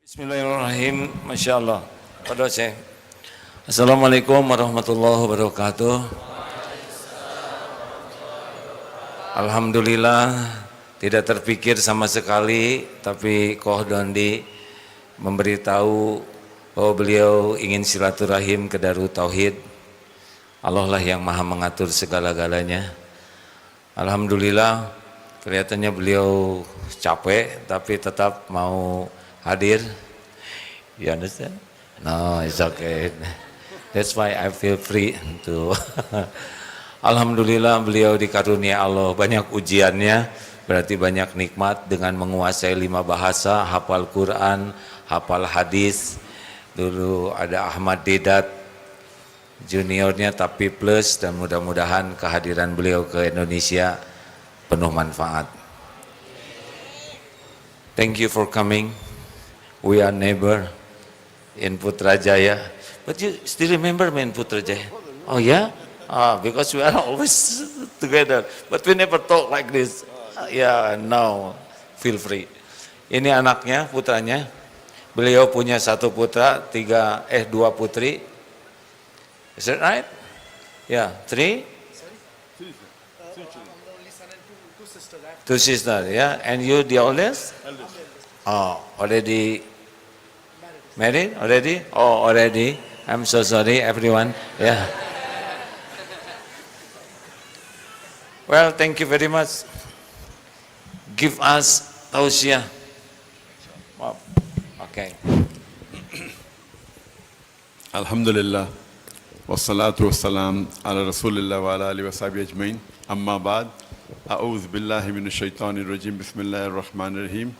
Bismillahirrahmanirrahim. Masya Allah. Pada saya. Assalamualaikum warahmatullahi wabarakatuh. Alhamdulillah tidak terpikir sama sekali, tapi Koh Dondi memberitahu bahwa beliau ingin silaturahim ke Darut Tauhid. Allah lah yang maha mengatur segala-galanya. Alhamdulillah kelihatannya beliau capek, tapi tetap mau hadir. You understand? No, it's okay. That's why I feel free to. Alhamdulillah beliau dikarunia Allah banyak ujiannya, berarti banyak nikmat dengan menguasai 5 bahasa, hafal Quran, hafal hadis. Dulu ada Ahmad Dedat juniornya tapi plus, dan mudah-mudahan kehadiran beliau ke Indonesia penuh manfaat. Thank you for coming. We are neighbor in Putrajaya, but you still remember me in Putrajaya? Oh yeah, because we are always together, but we never talk like this. Yeah, now feel free. Ini anaknya, putranya. Beliau punya 1 putra, 2 putri. Is that right? Yeah, 3. 2 sisters. Yeah, and you the oldest? Oh, already married already? Oh, already. I'm so sorry, everyone. Yeah. Well, thank you very much. Give us tausiah. Wow. Okay. Alhamdulillah. Wassalatu wassalam ala Rasulillah wa ala alihi wa sahbihi ajmain. Amma ba'd. A'udhu billahi minash shaitanir rajim. Bismillahir rahmanir rahim.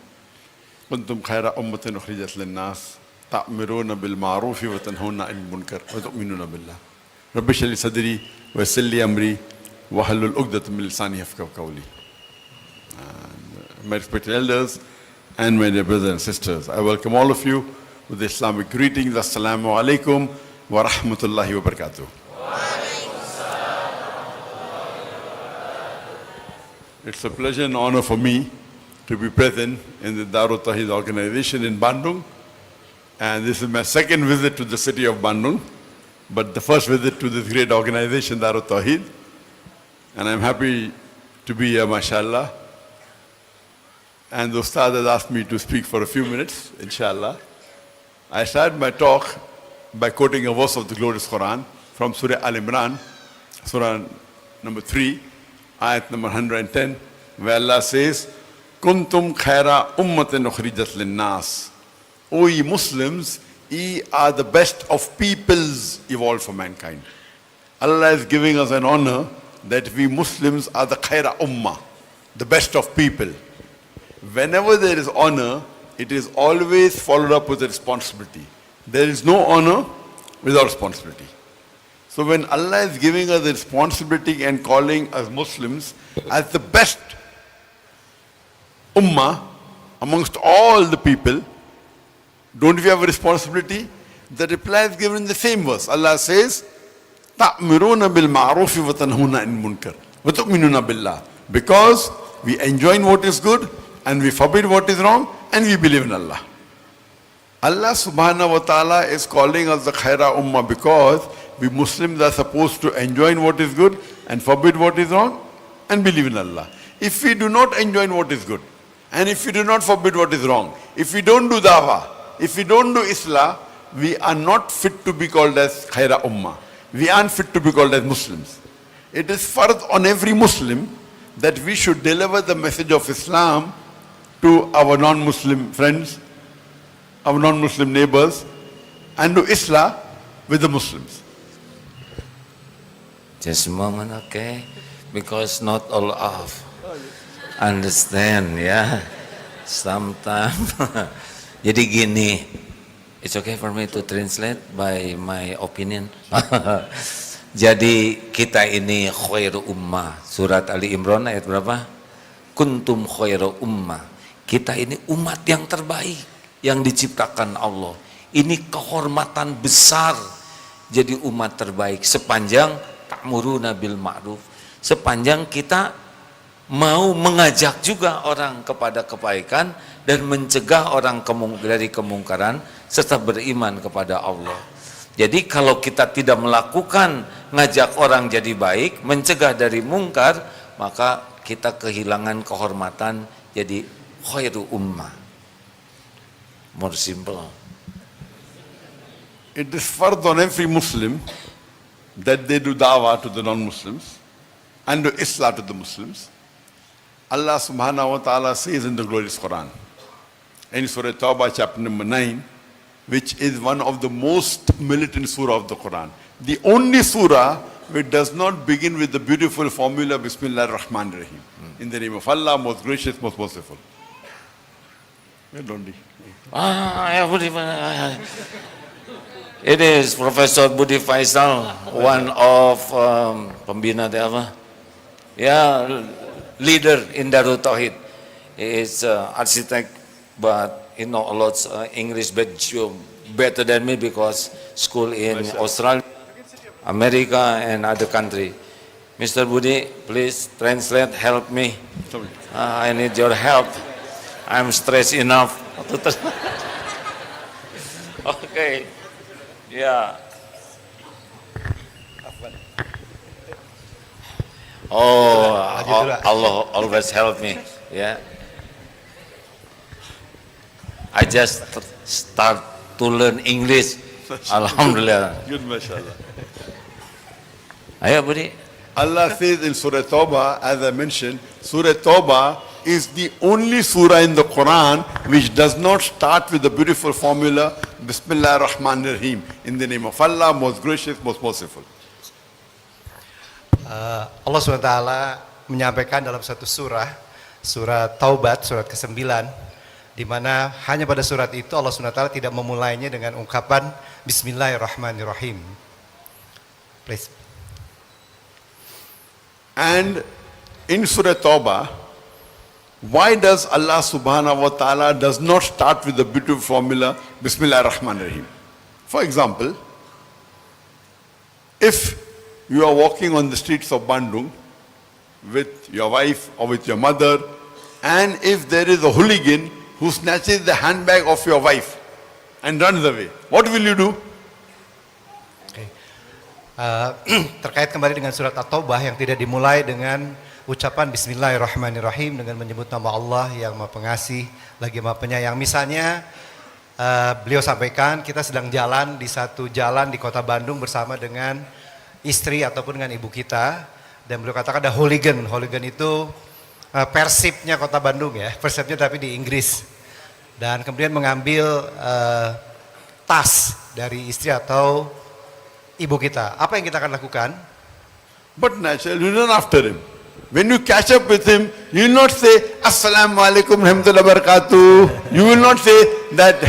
Kuntum khaira ummatin ukhrijat lin-nas ta'miruna bil ma'rufi wa tanhauna 'anil munkar wa tu'minuna billah. Rabbi shrah li sadri wa yassir li amri wa hlul 'uqdatam min lisani yafqahu qawli. My respected elders and my dear brothers and sisters, I welcome all of you with the Islamic greetings. Assalamu alaikum wa rahmatullahi wa barakatuh. It's a pleasure and honor for me to be present in the Darut Tauhid organization in Bandung. And this is my 2nd visit to the city of Bandung, but the first visit to this great organization, Darut Tauhid. And I'm happy to be here, mashallah. And the Ustad has asked me to speak for a few minutes, inshallah. I start my talk by quoting a verse of the glorious Quran from Surah Al-Imran, Surah number 3, ayat number 110, where Allah says, Kuntum khaira ummatin ukhrijat lin-nas. O ye Muslims, ye are the best of peoples evolved for mankind. Allah is giving us an honor that we Muslims are the khaira ummah, the best of people. Whenever there is honor, it is always followed up with a responsibility. There is no honor without responsibility. So when Allah is giving us a responsibility and calling us Muslims as the best ummah amongst all the people, don't we have a responsibility? The reply is given in the same verse. Allah says, "Ta'miruna bil ma'rufi wa tanhuna 'anil munkar wa tu'minuna billah." Because we enjoin what is good and we forbid what is wrong and we believe in Allah. Allah subhanahu wa ta'ala is calling us the khaira ummah because we Muslims are supposed to enjoin what is good and forbid what is wrong and believe in Allah. If we do not enjoin what is good, and if we do not forbid what is wrong, if we don't do dawah, if we don't do islah, we are not fit to be called as khaira ummah. We aren't fit to be called as Muslims. It is fard on every Muslim that we should deliver the message of Islam to our non-Muslim friends, our non-Muslim neighbors, and do islah with the Muslims. Just a moment, okay? Because not all of understand, ya. Sometimes. Jadi gini, it's okay for me to translate by my opinion. Jadi kita ini khairu ummah. Surat Ali Imran ayat berapa? Kuntum khairu ummah. Kita ini umat yang terbaik yang diciptakan Allah. Ini kehormatan besar jadi umat terbaik sepanjang ta'muruna bil ma'ruf. Sepanjang kita mau mengajak juga orang kepada kebaikan dan mencegah orang dari kemungkaran serta beriman kepada Allah. Jadi kalau kita tidak melakukan ngajak orang jadi baik, mencegah dari mungkar, maka kita kehilangan kehormatan jadi khairu ummah. More simple. It is fard on every Muslim that they do da'wah to the non-Muslims and do islah to the Muslims. Allah subhanahu wa ta'ala says in the glorious Quran, in Surah Tawbah chapter number 9, which is one of the most militant surah of the Quran. The only surah which does not begin with the beautiful formula Bismillah ar-Rahman ar-Rahim. In the name of Allah, most gracious, most merciful. It is Professor Budi Faisal, one of pembina apa? Ya, leader in Darul Tauhid. He is architect, but he know a lot English, but better than me because school in Australia, America, and other country. Mr. Budi, please translate, help me. I need your help. I'm stressed enough. Okay. Yeah. Oh, Allah always help me. Yeah. I just start to learn English. Alhamdulillah. Good, mashallah. Ayo, Budi. Allah says in Surah Tawbah, as I mentioned, Surah Tawbah is the only surah in the Quran which does not start with the beautiful formula Bismillah ar-Rahman ar-Rahim, in the name of Allah, most gracious, most merciful. Allah SWT menyampaikan dalam satu surah, surah Taubat, surat ke-9, di mana hanya pada surat itu Allah SWT tidak memulainya dengan ungkapan Bismillahirrahmanirrahim. Please. And in Surah Tawbah, why does Allah subhanahu wa ta'ala does not start with the beautiful formula Bismillah ar-Rahman ar-Rahim? For example, if you are walking on the streets of Bandung with your wife or with your mother, and if there is a hooligan who snatches the handbag of your wife and runs away, what will you do? Terkait kembali dengan surat At-Taubah yang tidak dimulai dengan ucapan Bismillahirrahmanirrahim dengan menyebut nama Allah yang Maha Pengasih lagi Maha Penyayang. Misalnya beliau sampaikan kita sedang jalan di satu jalan di kota Bandung bersama dengan istri ataupun dengan ibu kita, dan beliau katakan ada hooligan. Hooligan itu persipnya kota Bandung ya, persipnya tapi di Inggris, dan kemudian mengambil tas dari istri atau ibu kita. Apa yang kita akan lakukan? But naturally, you run after him. When you catch up with him, you will not say, Assalamu alaikum rahmatullahi barakatuh. You will not say that,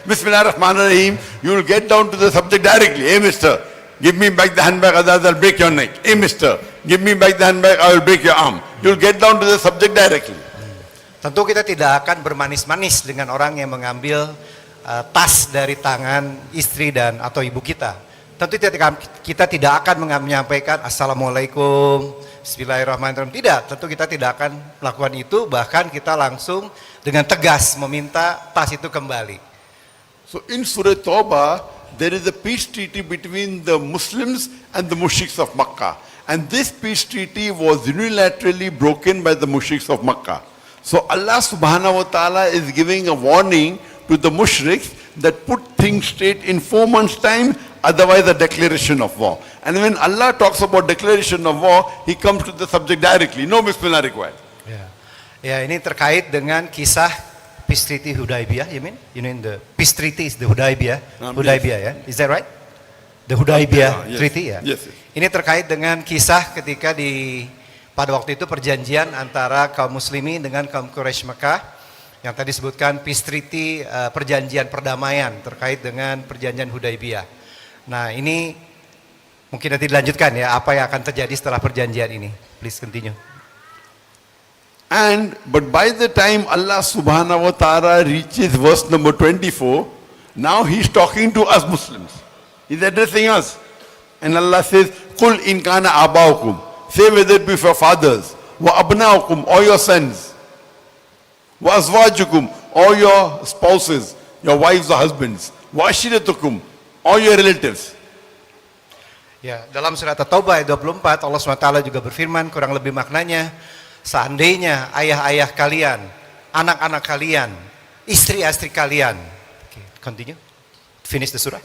Bismillah ar-Rahman ar-Rahim. You will get down to the subject directly. Hey, mister, give me back the handbag, otherwise I'll break your neck. Hey, mister, give me back the handbag, I will break your arm. You will get down to the subject directly. Tentu kita tidak akan bermanis-manis dengan orang yang mengambil tas dari tangan istri dan atau ibu kita. Tentu kita tidak akan menyampaikan Assalamualaikum, Bismillahirrahmanirrahim. Tidak, tentu kita tidak akan melakukan itu. Bahkan kita langsung dengan tegas meminta tas itu kembali. So in Surah Tawbah, there is a peace treaty between the Muslims and the mushriks of Makkah. And this peace treaty was unilaterally broken by the mushriks of Makkah. So Allah subhanahu wa ta'ala is giving a warning to the mushriks that put things straight in 4 months' time, otherwise a declaration of war. And when Allah talks about declaration of war, He comes to the subject directly. No Bismillah required. Ya, ini terkait dengan kisah Peace Treaty Hudaybiyah, you mean? You mean the Peace Treaty is the Hudaybiyah? Hudaybiyah, ya? Is that right? The Hudaybiyah yes. Treaty, ya? Yes. Ini terkait dengan kisah ketika pada waktu itu perjanjian antara kaum muslimin dengan kaum Quraisy Mekah yang tadi disebutkan Peace Treaty, perjanjian perdamaian terkait dengan perjanjian Hudaybiyah. Nah, ini mungkin nanti dilanjutkan ya, apa yang akan terjadi setelah perjanjian ini. Please continue. But by the time Allah subhanahu wa ta'ala reaches verse number 24, now He's talking to us Muslims. He's addressing us. And Allah says, Qul in kana abaukum. Say whether it be for fathers, wa abnaukum, or your sons. Wa azwajukum, all your spouses, your wives or husbands. Wa ashiratukum, all your relatives. Ya, dalam surat At-Taubah ayat 24 Allah SWT juga berfirman kurang lebih maknanya, seandainya ayah-ayah kalian, anak-anak kalian, istri-istri kalian. Okay, continue. Finish the surah.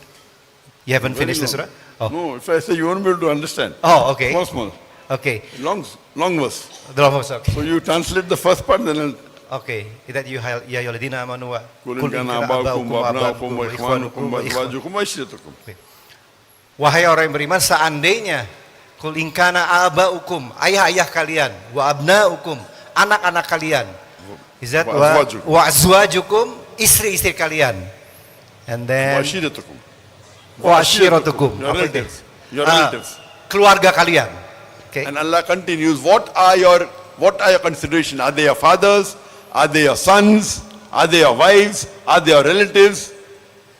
You haven't Very finished the long. surah? Oh, No, if I say you won't be able to understand. oh okay. Small. Okay. Long verse. Okay. So you translate the first part, then Oke, that you ya ayyuhalladzina amanu wa qul in kana aba'ukum wa abna'ukum wa ikhwanukum wa azwajukum wa ashiratukum. Wahai orang yang beriman, seandainya kul in kana aba'ukum, ayah-ayah kalian, wa abna'ukum, anak-anak kalian, izat wa azwajukum, istri-istri kalian. And Wa then ashiratukum. wa ashiratukum, Your apa itu? relatives. Your relatives. Keluarga kalian. Okay. And Allah continues, what are your consideration? Are they your fathers? Are they your sons? Are they your wives? Are they your relatives?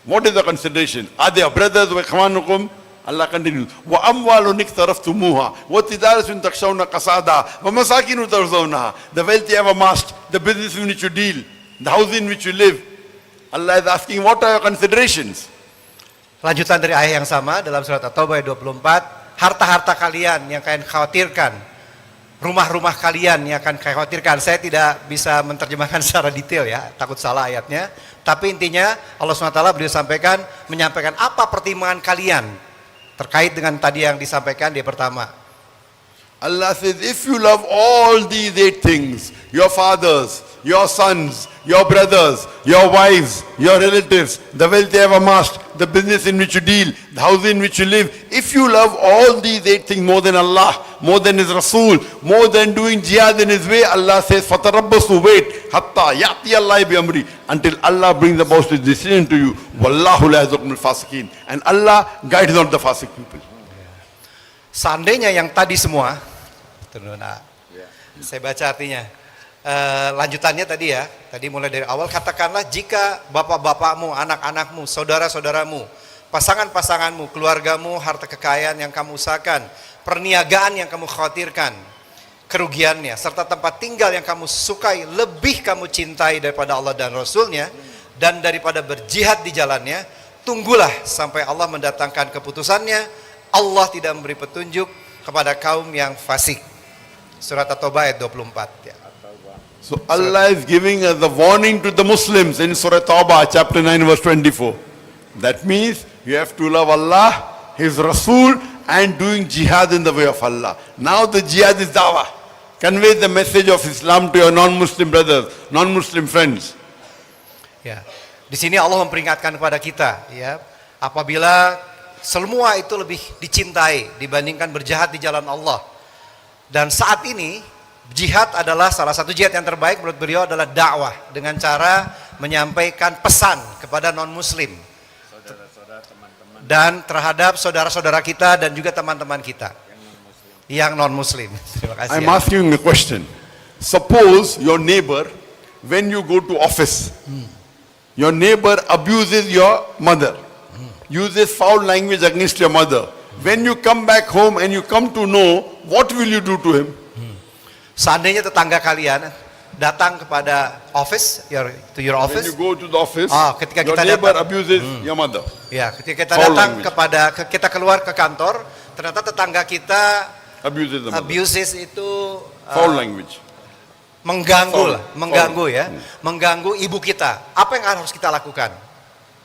What is the consideration? Are they your brothers? Wa ikhwanukum? Allah continues, wa amwalun iktaraftumuha wa tijaratun takshawna kasada wa masakinu tarzawnaha. The wealth you have amassed, the business in which you deal, the house in which you live. Allah is asking, what are your considerations? Lanjutan dari ayat yang sama dalam surat At-Taubah ayat 24, harta-harta kalian yang kalian khawatirkan, rumah-rumah kalian yang akan khawatirkan. Saya tidak bisa menerjemahkan secara detail ya, takut salah ayatnya. Tapi intinya Allah SWT beliau sampaikan, menyampaikan apa pertimbangan kalian terkait dengan tadi yang disampaikan di pertama. Allah says, if you love all these 8 things, your fathers, your sons, your brothers, your wives, your relatives, the wealth you have amassed, the business in which you deal, the house in which you live, if you love all these 8 things more than Allah, more than His Rasul, more than doing jihad in His way, Allah says, fatarabbasu, wait, hatta ya'ti Allah bi amri, until Allah brings about His decision to you. Wallahu la yahdil fasiqin. And Allah guides not the fasiq people. Seandainya yang tadi semua, saya baca artinya. Lanjutannya tadi ya, tadi mulai dari awal, katakanlah jika bapak-bapakmu, anak-anakmu, saudara-saudaramu, pasangan-pasanganmu, keluargamu, harta kekayaan yang kamu usahakan, perniagaan yang kamu khawatirkan, kerugiannya, serta tempat tinggal yang kamu sukai, lebih kamu cintai daripada Allah dan Rasulnya, dan daripada berjihad di jalannya, tunggulah sampai Allah mendatangkan keputusannya. Allah tidak memberi petunjuk kepada kaum yang fasik. Surat At-Taubah ayat 24 ya. So Allah is giving us the warning to the Muslims in Surah Tawbah chapter 9 verse 24. That means you have to love Allah, His Rasul, and doing jihad in the way of Allah. Now the jihad is dawah. Convey the message of Islam to your non-Muslim brothers, non-Muslim friends. Ya. Di sini Allah memperingatkan kepada kita ya, apabila semua itu lebih dicintai dibandingkan berjihad di jalan Allah. Dan saat ini jihad adalah salah satu jihad yang terbaik menurut beliau adalah dakwah dengan cara menyampaikan pesan kepada non-muslim dan terhadap saudara-saudara kita dan juga teman-teman kita yang non-muslim. Terima kasih. I'm asking a question. Suppose your neighbor, when you go to office, your neighbor abuses your mother, uses foul language against your mother. When you come back home and you come to know, what will you do to him? Seandainya tetangga kalian datang kepada office, to your When office, you go to the office, ketika your kita neighbor datang, abuses your mother. ya, ketika kita Foul datang language. kita keluar ke kantor, ternyata tetangga kita Abuses the mother. abuses itu Foul language. mengganggu lah, Foul. mengganggu ya, mengganggu ibu kita. Apa yang harus kita lakukan?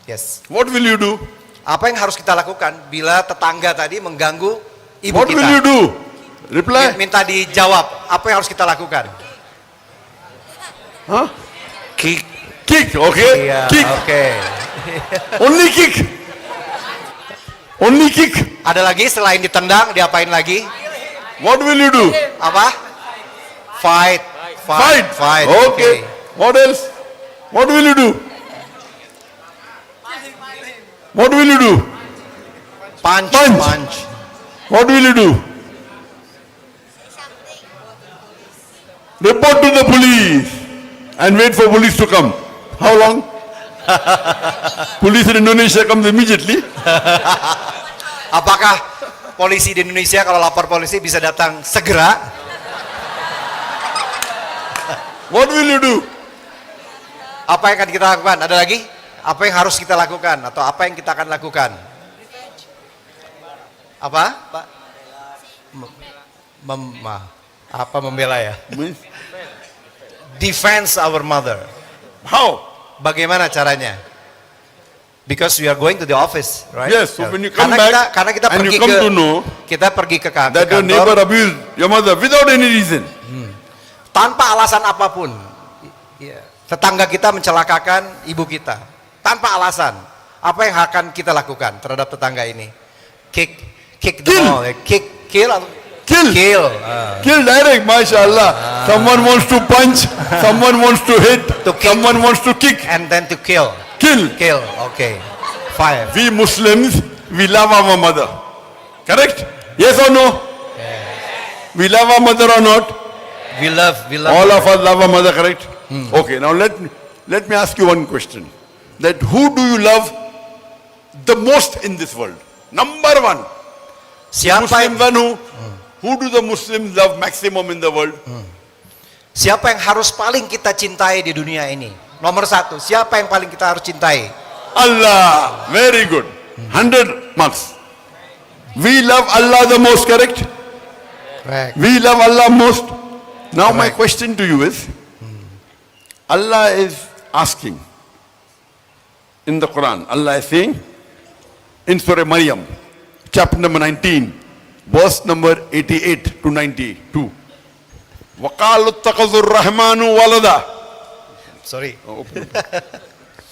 Yes. What will you do? Apa yang harus kita lakukan bila tetangga tadi mengganggu ibu What kita? will you do? Reply. Minta dijawab, apa yang harus kita lakukan? Huh? Kick. Kick, okay? Iya, Kick. oke. Only kick. Only kick. Ada lagi selain ditendang, diapain lagi? What will you do? Apa? Fight. Fight. Okay. What else? What will you do? What will you do? Punch. What will you do? Report to the police and wait for police to come. How long? Police in Indonesia comes immediately. Apakah polisi di Indonesia kalau lapor polisi bisa datang segera? What will you do? Apa yang akan kita lakukan? Ada lagi? Apa yang harus kita lakukan atau apa yang kita akan lakukan? Apa, Pak? Apa membela ya? Means, Defense our mother. how? Bagaimana caranya? Because we are going to the office, right? Yes, so when you come karena back kita and pergi you come ke to know kita pergi ke that your neighbor kantor abused your mother without any reason. tanpa alasan apapun. Ya, tetangga kita mencelakakan ibu kita tanpa alasan. Apa yang akan kita lakukan terhadap tetangga ini? Kick them all. Kill atau Kill. Kill direct, mashallah. Someone wants to punch, someone wants to hit, To kick. someone wants to kick. and then to kill. Kill. Okay. Fire. We Muslims, we love our mother. Correct? Yes or no? We love our mother or not? We love. All of us love our mother, correct? Okay, now let me ask you one question. That who do you love the most in this world? Number one. Siapa Muslims yang, who do the Muslims love maximum in the world? siapa yang harus paling kita cintai di dunia ini? Nomor satu. Siapa yang paling kita harus cintai? Allah. Very good. 100 marks. We love Allah the most, correct? Correct. We love Allah most. Now my Correct. question to you is, Allah is asking in the Quran, Allah is saying in Surah Maryam, chapter number 19, verse number 88 to 92. وَقَالُوا اتَّخَذُوا الرَّحْمَنُ وَلَدًا. Sorry.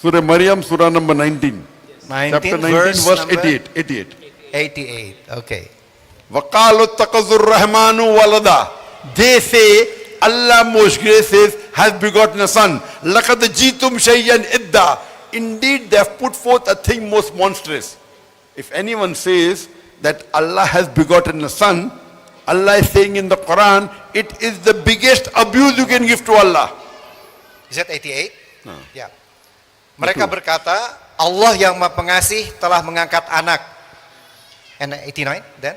Surah Maryam, Surah number 19. 19 Chapter 19, verse verse number 88. 88. Okay. وَقَالُوا اتَّخَذُوا الرَّحْمَنُ وَلَدًا. They say, Allah most gracious has begotten a son. لَقَدْ جِئْتُمْ شَيْئًا إِدًّا. Indeed, they have put forth a thing most monstrous. If anyone says that Allah has begotten a son, Allah is saying in the Quran, it is the biggest abuse you can give to Allah. Is that 88? Ya. Mereka berkata, Allah yang Maha Pengasih telah mengangkat anak. And 89 then?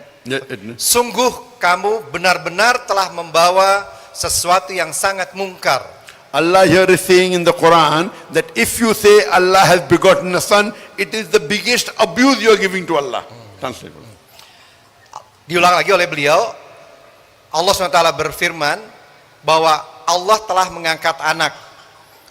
Sungguh kamu benar-benar telah membawa sesuatu yang sangat mungkar. Allah here is saying in the Quran that if you say Allah has begotten a son, it is the biggest abuse you are giving to Allah. Translate. Diulang lagi oleh beliau, Allah SWT berfirman bahwa Allah telah mengangkat anak.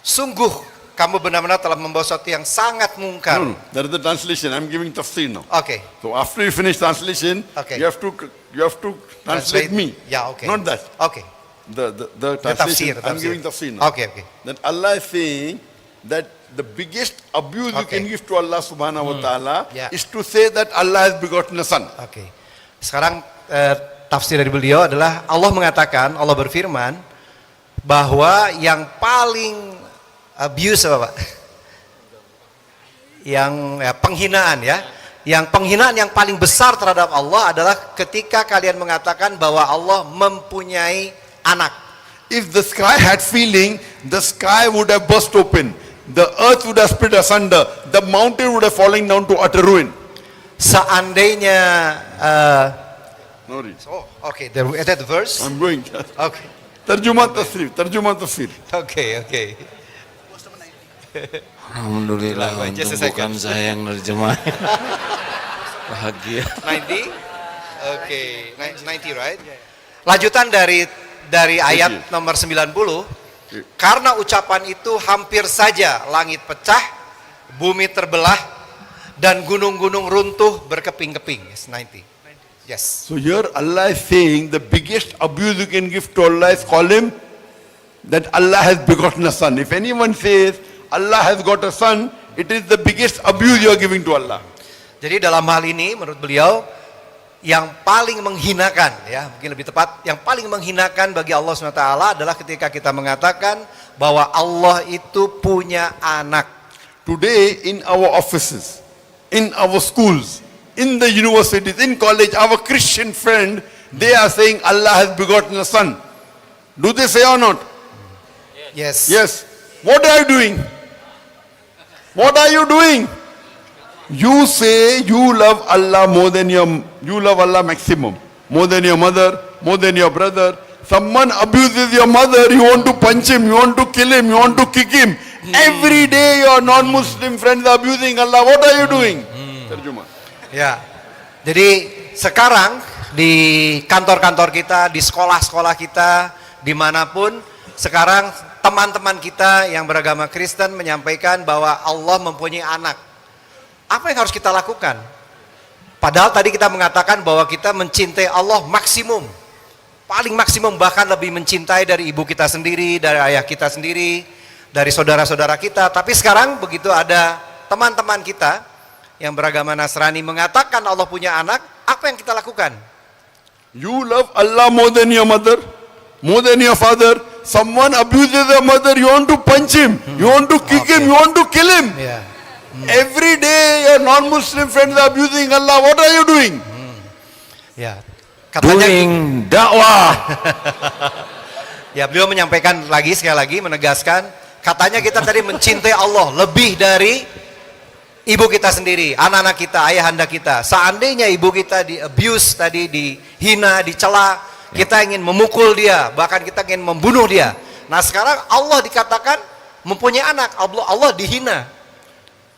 Sungguh kamu benar-benar telah membawa sesuatu yang sangat mungkar. No, that is the translation. I'm giving tafsir now. Oke. So after you finish translation, Okay. you have to translate me. Ya, oke. Not that. Oke. The translation. I'm giving tafsir now. Oke. That Allah is saying that the biggest abuse you Okay. can give to Allah subhanahu wa ta'ala Yeah. is to say that Allah has begotten a son. Oke. Sekarang tafsir dari beliau adalah Allah mengatakan, Allah berfirman bahwa yang paling abuse apa Pak? Yang penghinaan ya. Yang penghinaan yang paling besar terhadap Allah adalah ketika kalian mengatakan bahwa Allah mempunyai anak. If the sky had feeling, the sky would have burst open. The earth would have split asunder. The mountain would have fallen down to utter ruin. Seandainya No read. okay, is that the verse? I'm going. Okay. Terjemah tafsir. Okay. Alhamdulillah, Just a untung bukan second. saya yang nerjemah. Bahagia. 90? Oke, 90 right? Lanjutan dari ayat nomor 90, karena ucapan itu hampir saja langit pecah, bumi terbelah, dan gunung-gunung runtuh berkeping-keping. Yes, 90. Yes. So here Allah is saying the biggest abuse you can give to Allah is call him that Allah has begotten a son. If anyone says Allah has got a son, it is the biggest abuse you are giving to Allah. Jadi dalam hal ini menurut beliau yang paling menghinakan ya, mungkin lebih tepat, yang paling menghinakan bagi Allah SWT adalah ketika kita mengatakan bahwa Allah itu punya anak. Today in our offices, in our schools, in the universities, in college, our Christian friend, they are saying Allah has begotten a son. Do they say or not? Yes. Yes. What are you doing? What are you doing? You say you love Allah you love Allah maximum, more than your mother, more than your brother. Someone abuses your mother, you want to punch him, you want to kill him, you want to kick him. Every day your non-Muslim friends are abusing Allah. What are you doing? Terjemah. Ya. Jadi sekarang di kantor-kantor kita, di sekolah-sekolah kita, dimanapun, sekarang teman-teman kita yang beragama Kristen menyampaikan bahwa Allah mempunyai anak. Apa yang harus kita lakukan? Padahal tadi kita mengatakan bahwa kita mencintai Allah maksimum. Paling maksimum, bahkan lebih mencintai dari ibu kita sendiri, dari ayah kita sendiri, dari saudara-saudara kita. Tapi sekarang begitu ada teman-teman kita yang beragama Nasrani mengatakan Allah punya anak, apa yang kita lakukan? You love Allah more than your mother, more than your father. Someone abuses your mother, you want to punch him, you want to kick him, you want to kill him. Ya. Every day your non-Muslim friends are abusing Allah. What are you doing? Ya. Katanya Doing dakwah. ya, beliau menyampaikan lagi sekali lagi menegaskan, katanya kita tadi mencintai Allah lebih dari ibu kita sendiri, anak-anak kita, ayahanda kita. Seandainya ibu kita di abuse tadi, dihina, dicela, kita ingin memukul dia, bahkan kita ingin membunuh dia. Nah sekarang Allah dikatakan mempunyai anak, Allah dihina.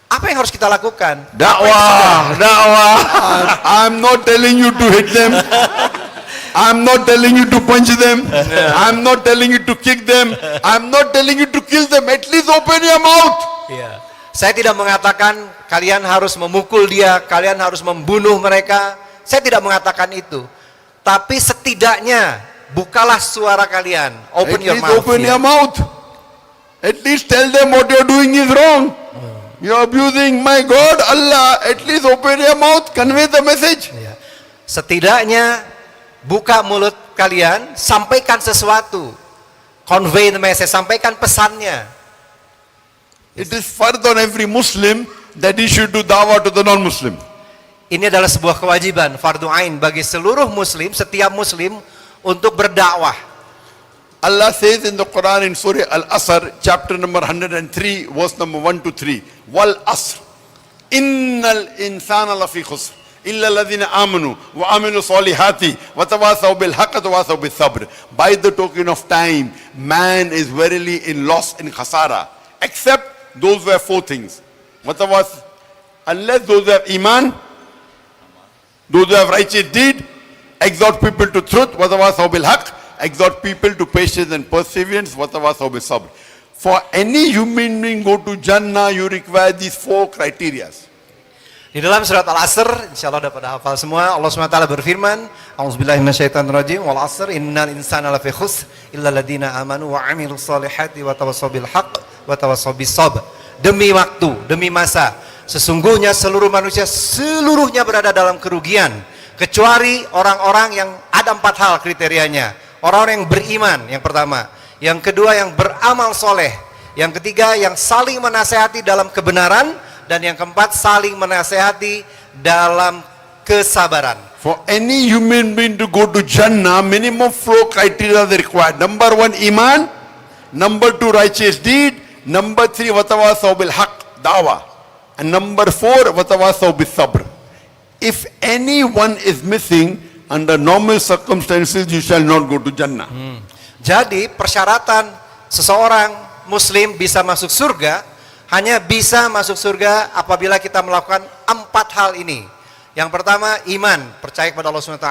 Apa yang harus kita lakukan? Dakwah, dakwah. I'm not telling you to hit them. I'm not telling you to punch them. I'm not telling you to kick them. I'm not telling you to kill them. At least open your mouth. Ya. Saya tidak mengatakan kalian harus memukul dia, kalian harus membunuh mereka. Saya tidak mengatakan itu. Tapi setidaknya bukalah suara kalian. Open At your least mouth. open ya. your mouth. At least tell them what you're doing is wrong. You're abusing my God, Allah. At least open your mouth, convey the message. Ya. Setidaknya buka mulut kalian, sampaikan sesuatu. Convey the message, sampaikan pesannya. It is fard on every Muslim that he should do dawah to the non-Muslim. Ini adalah sebuah kewajiban fardu ain bagi seluruh muslim, setiap muslim untuk berdakwah. Allah says in the Quran in Surah Al-Asr, chapter number 103, verse number 1 to 3, Wal Asr, Innal insana lafi khusr, illa alladhina amanu wa aminu salihati, wa tawasaw bil haqq wa tawasaw bil sabr. By the token of time, man is verily in loss, in khasara, except those who have four things. Unless those who have iman, those who have righteous deed, exhort people to truth, wa tawasaw bil haqq, exhort people to patience and perseverance, wa tawasaw bil sabr. For any human being go to Jannah, you require these four criteria. Di dalam surat Al-Asr, insyaallah udah pada hafal semua, Allah SWT berfirman, A'udzubillahi minasyaitonirrajim, wal 'asr innal insana lafi khusr illa alladziina amanu wa 'amilus solihati wa tawassaw bil haqq wa tawassaw bis sabr. Demi waktu, demi masa, sesungguhnya seluruh manusia seluruhnya berada dalam kerugian, kecuali orang-orang yang ada 4 hal kriterianya. Orang-orang yang beriman, yang pertama. Yang kedua, yang beramal soleh. Yang ketiga, yang saling menasehati dalam kebenaran. Dan yang keempat, saling menasehati dalam kesabaran. For any human being to go to Jannah, minimum 4 criteria are required. Number 1, iman. Number 2, righteous deed. Number 3, watawasaw bil haqq, dawah. And number 4, watawasaw bis sabr. If any one is missing, under normal circumstances, you shall not go to Jannah. Jadi persyaratan seseorang muslim bisa masuk surga hanya bisa masuk surga apabila kita melakukan 4 hal ini. Yang pertama, iman, percaya kepada Allah SWT.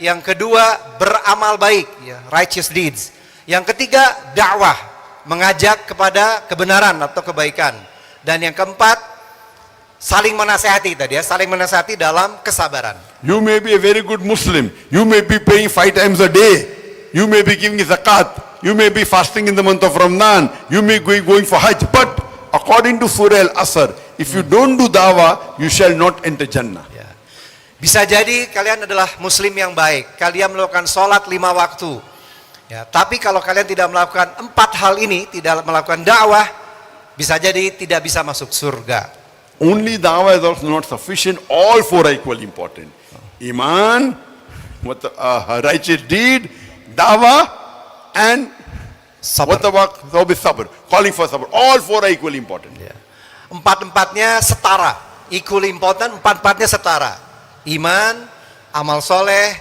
Yang kedua, beramal baik, ya, righteous deeds. Yang ketiga, dakwah, mengajak kepada kebenaran atau kebaikan. Dan yang keempat, saling menasehati tadi ya, saling menasehati dalam kesabaran. You may be a very good Muslim. You may be praying 5 times a day. You may be giving zakat. You may be fasting in the month of Ramadan. You may be going for Hajj. But according to Surah Al-Asr, if you don't do dawah, you shall not enter Jannah. Ya. Bisa jadi kalian adalah muslim yang baik. Kalian melakukan sholat 5 waktu. Ya, tapi kalau kalian tidak melakukan 4 hal ini, tidak melakukan dakwah, bisa jadi tidak bisa masuk surga. Only dawah is also not sufficient. All 4 are equally important. Iman, righteous deed, dawah, and Sabar. sabr, calling for sabr. All 4 are equally important. Ya. 4-4-nya setara, equally important. 4-4-nya setara. Iman, amal soleh,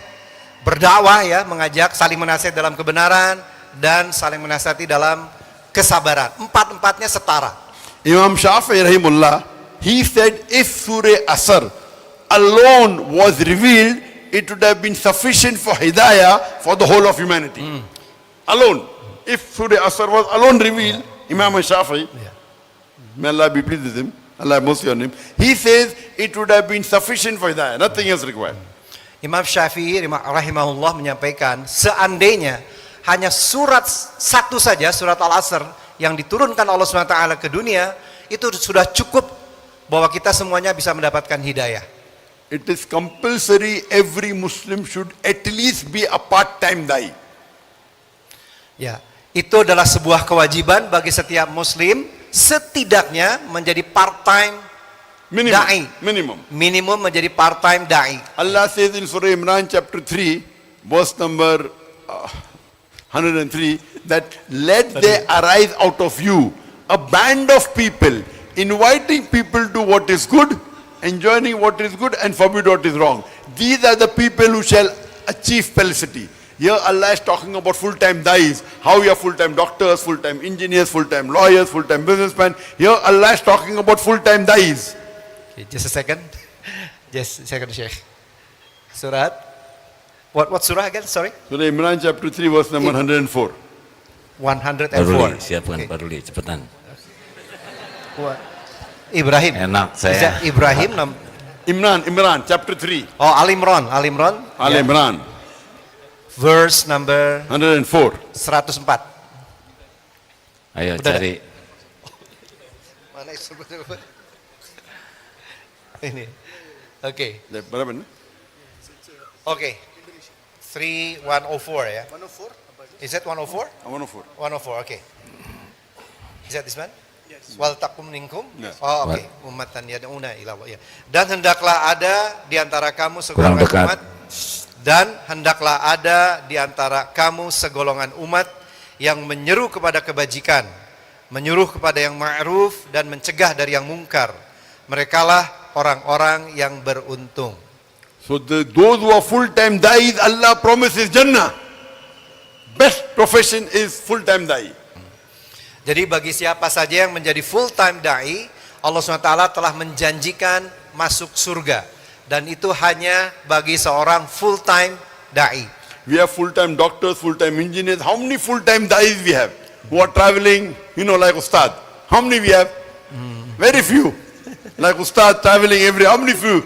berdakwah ya, mengajak, saling menasihati dalam kebenaran dan saling menasihati dalam kesabaran. Empat-empatnya setara. Imam Shafi'i rahimullah, he said if Surah Asr alone was revealed, it would have been sufficient for hidayah for the whole of humanity. Alone. If Surah Asr was alone revealed, Imam Shafi'i, may Allah be pleased with him, Allah have mercy on him, he says it would have been sufficient for hidayah, nothing else required. Imam Syafi'i rahimahullah menyampaikan, seandainya hanya surat satu saja, surat Al-Asr yang diturunkan Allah SWT ke dunia, itu sudah cukup bahwa kita semuanya bisa mendapatkan hidayah. It is compulsory every Muslim should at least be a part-time da'i. Ya, itu adalah sebuah kewajiban bagi setiap muslim setidaknya menjadi part-time da'i. Minimum menjadi part-time da'i. Allah says in Surah Imran chapter 3, verse number 103, that let there arise out of you a band of people, inviting people to what is good, enjoining what is good, and forbid what is wrong. These are the people who shall achieve felicity. Here Allah is talking about full-time da'is, how you are full-time doctors, full-time engineers, full-time lawyers, full-time businessmen. Here Allah is talking about full-time da'is. Okay, just a second. Just a second, Sheikh. Surat. What surah again? Sorry. Surah Imran chapter 3 verse number 104. 104. Paruli, siapkan Okay. Paruli, cepetan. Ibrahim. Enak Is saya. that Ibrahim. Imran chapter 3. Oh, Al-Imran. Al Imran Verse number 104. 104. Ayo Udah cari. Mana ini? Oke. Berapa ni? Oke. 3104 ya. 104? Is that 104? 104. 104, okay. Is that this one? Yes. Wal takum minkum? Yes. Oh, oke. Ummatan yad'una ila Allah. Dan hendaklah ada di antara kamu Kurang segolongan dekat. umat. Dan hendaklah ada di antara kamu segolongan umat yang menyeru kepada kebajikan, menyuruh kepada yang ma'ruf dan mencegah dari yang mungkar. Merekalah orang-orang yang beruntung. So those who are full-time da'is, Allah promises Jannah. Best profession is full-time da'i. Jadi bagi siapa saja yang menjadi full-time da'i, Allah SWT telah menjanjikan masuk surga. Dan itu hanya bagi seorang full-time da'i. We have full-time doctors, full-time engineers. How many full-time da'is we have? Who are traveling, like Ustad. How many we have? Very few. Like Ustad traveling how many few?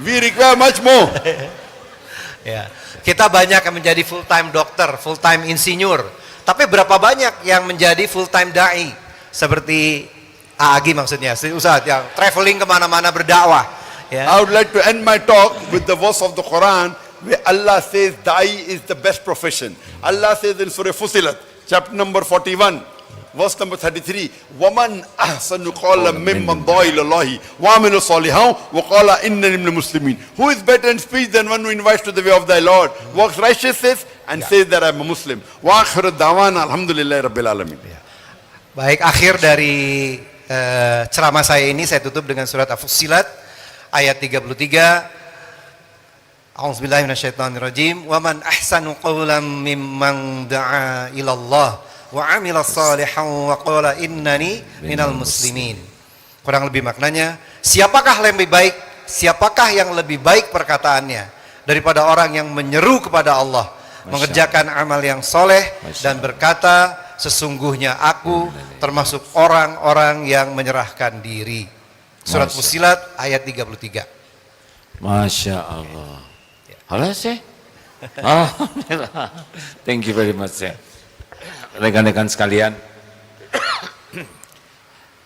We require much more. Ya. Kita banyak yang menjadi full-time dokter, full-time insinyur. Tapi berapa banyak yang menjadi full-time da'i? Seperti Agi maksudnya, Ustaz yang traveling kemana-mana berdakwah. Ya. I would like to end my talk with the verse of the Quran where Allah says da'i is the best profession. Allah says in Surah Fusilat, chapter number 41, verse number 33, وَمَنْ أَحْسَنُ قَوْلًا مِمَّنْ دَعَا إِلَى اللَّهِ وَعَمِلَ صَالِحًا وَقَالَ إِنَّنِي مِنَ الْمُسْلِمِينَ. Who is better in speech than one who invites to the way of thy Lord, works righteousness and says that I am a Muslim. وَآخِرُ الدَّعْوَانَ الْحَمْدُ لِلَّهِ رَبِّ الْعَالَمِينَ. Baik, akhir dari ceramah saya ini saya tutup dengan surat Al-Fussilat ayat 33. A'udzubillahi minasyaitonirrajim. Wa man ahsanu qawlan mimman da'a ila Allah wa 'amila shalihan wa qala innani minal muslimin. Kurang lebih maknanya, siapakah yang lebih baik perkataannya daripada orang yang menyeru kepada Allah, mengerjakan amal yang soleh dan berkata, sesungguhnya aku termasuk orang-orang yang menyerahkan diri. Surat Fussilat ayat 33. Masya Allah. Halo sih. Alhamdulillah. Thank you very much ya. Rekan-rekan sekalian,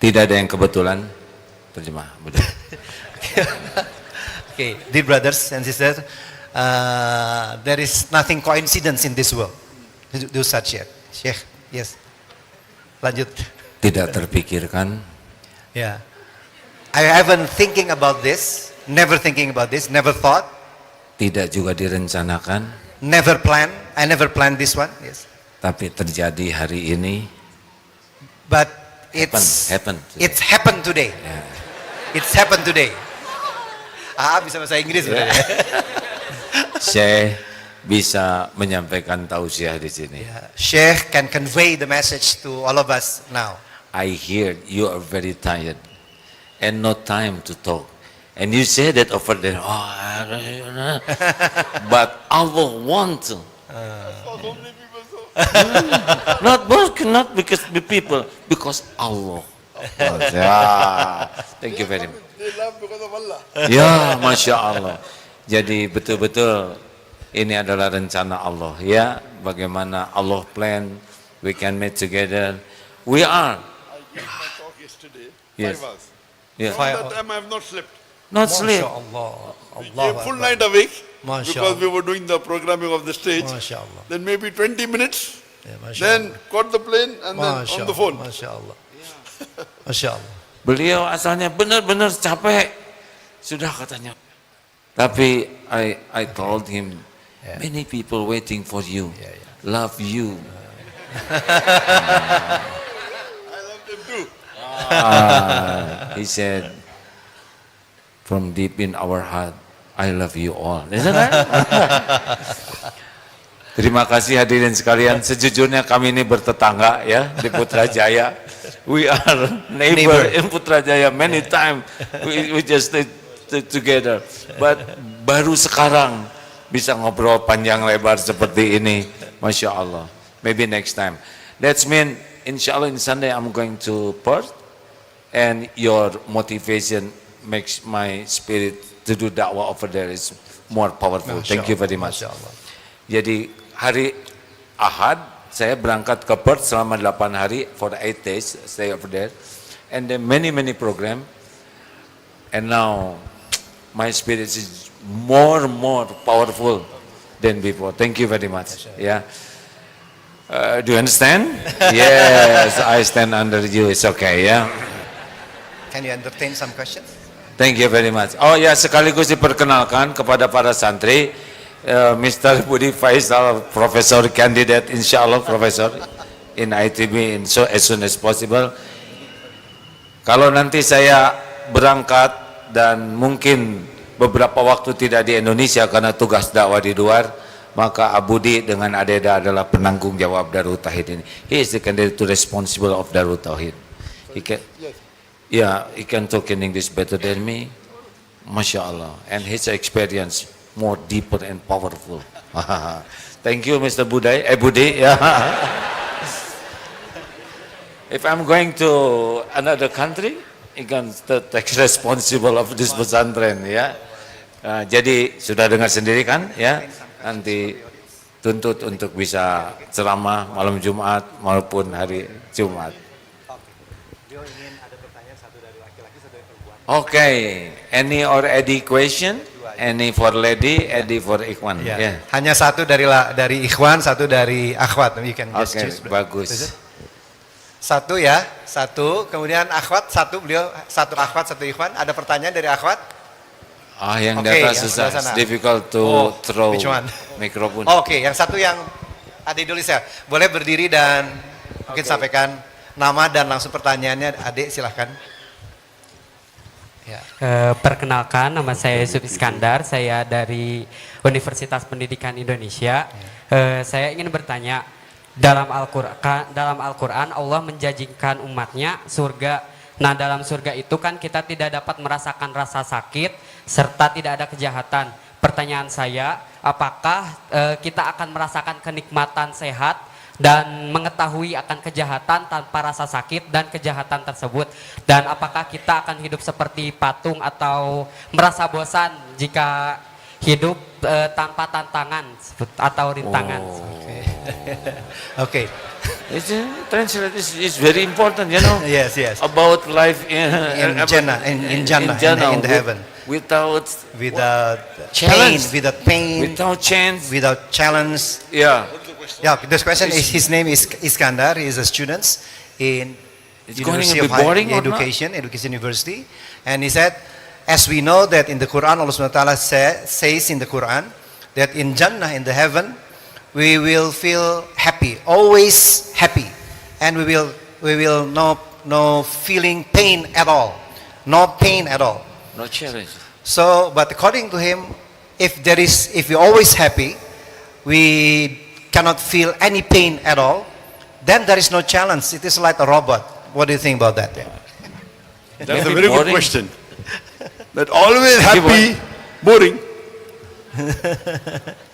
tidak ada yang kebetulan. Terjemah. Okay, dear brothers and sisters, there is nothing coincidence in this world. Do such yet, Sheikh. Yes. Lanjut. Tidak terpikirkan. Yeah. I haven't thinking about this, never thinking about this, never thought, Tidak juga direncanakan. never plan. I never planned this one. Yes. Tapi terjadi hari ini. But it's Happen. happened today. Ya. It's happened today. Bisa bahasa Inggris ya. Syekh bisa menyampaikan tausiah di sini. Sheikh can convey the message to all of us now. I hear you are very tired and no time to talk. And you say that over there, but Allah wants to. Not because the people, because Allah. Thank you very much. They love because of Allah. Ya, Masya Allah. Jadi betul-betul ini adalah rencana Allah, ya. Bagaimana Allah plan, we can meet together. We are. I gave my talk yesterday, Yes. 5 hours. Yeah. From that time I have not slept. Not sleep. Allah. We came full night awake Masya because we Allah. were doing the programming of the stage. Masya Allah. Then maybe 20 minutes, Masya then caught the plane and then Masya on the phone. Allah. Masya Allah. Masya Allah. Beliau asalnya benar-benar capek. Sudah katanya. Tapi I told him, many people waiting for you. Love you. I love them too. He said, from deep in our heart, I love you all. Isn't that? Terima kasih hadirin sekalian. Sejujurnya kami ini bertetangga ya di Putrajaya. We are neighbor in Putrajaya many times. We just stay together. But baru sekarang bisa ngobrol panjang lebar seperti ini. Masya Allah. Maybe next time. That's mean, insya Allah in Sunday I'm going to Perth. And your motivation makes my spirit to do da'wah over there is more powerful. Thank you very much. Masya Allah. Jadi hari Ahad saya berangkat ke Perth selama 8 hari for 8 days stay over there, and then many program, and now my spirit is more powerful than before. Thank you very much. Yeah. Do you understand? Yes, I stand under you. It's okay. Yeah. Can you entertain some questions? Thank you very much. Oh ya, sekaligus diperkenalkan kepada para santri, Mr. Budi Faisal, Professor Candidate, insya Allah Professor in ITB as soon as possible. Kalau nanti saya berangkat dan mungkin beberapa waktu tidak di Indonesia karena tugas dakwah di luar, maka Abudi dengan Adeda adalah penanggung jawab Darut Tauhid ini. He is the candidate to responsible of Darut Tauhid. He can talk in English better than me, Masya Allah, and his experience more deeper and powerful. Thank you, Mr. Budi. If I'm going to another country, he can take responsible of this pesantren, ya. Jadi sudah dengar sendiri kan, ya. Nanti tuntut untuk bisa ceramah malam Jumat maupun hari Jumat. Okay, any or any question? Any for lady, any for ikhwan. Yeah. Hanya satu dari ikhwan, satu dari akhwat. You can just choose. Bagus. Satu ya, satu. Kemudian akhwat, satu beliau, satu akhwat, satu ikhwan. Ada pertanyaan dari akhwat? Yang data susah, it's difficult to throw mikrofon. Oke, yang satu yang adik dulu saya. Boleh berdiri dan mungkin sampaikan nama dan langsung pertanyaannya. Adik silahkan. Ya. Perkenalkan, nama saya Yusuf Iskandar, saya dari Universitas Pendidikan Indonesia. Saya ingin bertanya, dalam Al-Quran Allah menjanjikan umatnya surga. Nah, dalam surga itu kan kita tidak dapat merasakan rasa sakit serta tidak ada kejahatan. Pertanyaan saya, apakah kita akan merasakan kenikmatan sehat dan mengetahui akan kejahatan tanpa rasa sakit dan kejahatan tersebut, dan apakah kita akan hidup seperti patung atau merasa bosan jika hidup tanpa tantangan atau rintangan? Okay. Translate is very important, you know. Yes. About life in Jannah, in the heaven. Without pain, without chance, without challenge. Yeah. Yeah, this question is, his name is Iskandar. He is a student in University of Higher Education University, and he said, as we know that in the Quran, Allah Subhanahu wa Taala says in the Quran that in Jannah, in the heaven, we will feel happy, always happy, and we will no feeling pain at all, no pain at all. No challenge. So, but according to him, if we're always happy, we cannot feel any pain at all, then there is no challenge. It is like a robot. What do you think about that? That's a Maybe very good boring. question. That always Maybe happy, boring.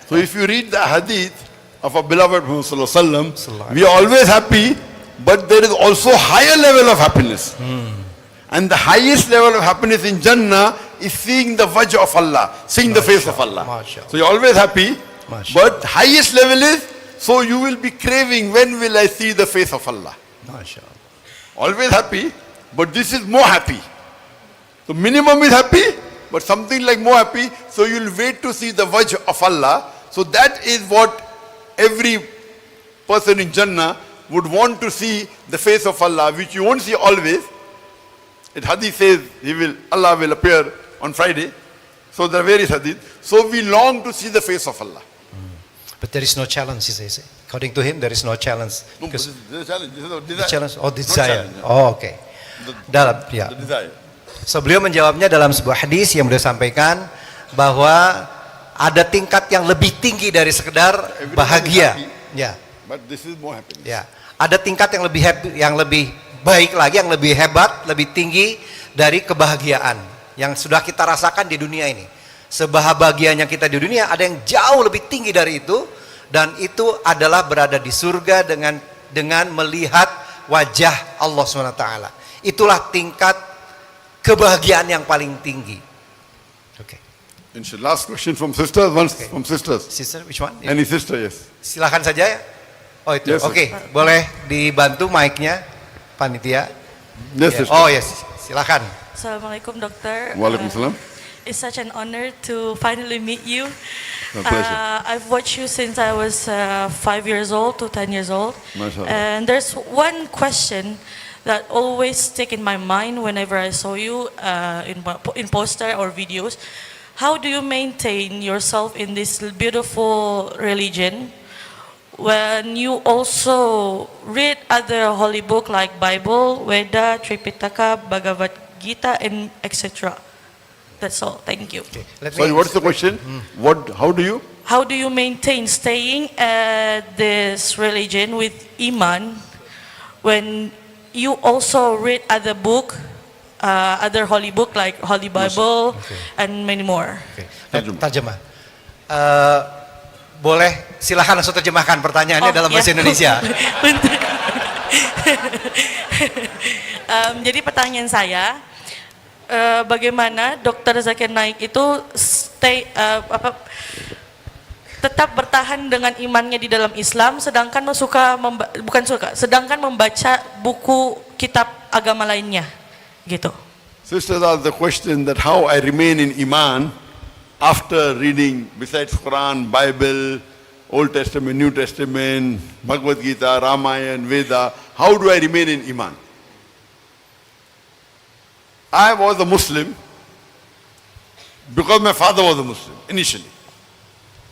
So if you read the hadith of our beloved Muhammad Sallallahu Alaihi Wasallam, we are always happy, but there is also higher level of happiness. And the highest level of happiness in Jannah is seeing the wajh of Allah, seeing the face of Allah. Mashallah. So you're always happy, Mashallah. but highest level is, so you will be craving, when will I see the face of Allah? MashaAllah. Always happy, but this is more happy. So minimum is happy, but something like more happy, so you'll wait to see the wajh of Allah. So that is what every person in Jannah would want to see, the face of Allah, which you won't see always. It hadith says Allah will appear on Friday. So there are various hadith. So we long to see the face of Allah. But there is no challenge, he says. According to him, there is no challenge. No, Because this is a challenge. This is a the desire. challenge, oh, Not desire. challenge. Oh, oke. Dalam, ya. The desire. So beliau menjawabnya dalam sebuah hadis yang beliau sampaikan bahwa ada tingkat yang lebih tinggi dari sekedar Everyone bahagia. is happy. Ya, But this is more happiness. ya. Ada tingkat yang lebih yang lebih baik lagi, yang lebih hebat, lebih tinggi dari kebahagiaan yang sudah kita rasakan di dunia ini. Sebahagianya kita di dunia, ada yang jauh lebih tinggi dari itu, dan itu adalah berada di surga dengan melihat wajah Allah SWT. Itulah tingkat kebahagiaan yang paling tinggi. Oke. Inshallah, last question from sisters, once from sisters. Sister, which one? Any sister, yes. Silakan saja ya. Oh itu. Yes, Oke, boleh dibantu mic-nya panitia. Yes, Ya. sister. Oh yes, silakan. Assalamualaikum, Doctor. Waalaikumsalam. It's such an honor to finally meet you. My pleasure. I've watched you since I was 5 years old to 10 years old. Mashallah. And there's one question that always stick in my mind whenever I saw you in poster or videos. How do you maintain yourself in this beautiful religion when you also read other holy book like Bible, Veda, Tripitaka, Bhagavad Gita, and etc.? That's all. Thank you. Sorry, what's the question? How do you? How do you maintain staying at this religion with Iman when you also read other book, other holy book like Holy Bible and many more? Terjemah. Boleh silakan langsung terjemahkan pertanyaannya dalam bahasa ya. Indonesia. Jadi pertanyaan saya, bagaimana Dr. Zakir Naik itu tetap bertahan dengan imannya di dalam Islam, sedangkan sedangkan membaca buku kitab agama lainnya, gitu. Sisters ask the question that how I remain in Iman after reading, besides Quran, Bible, Old Testament, New Testament, Bhagavad Gita, Ramayana, Veda, how do I remain in Iman? I was a Muslim because my father was a Muslim initially.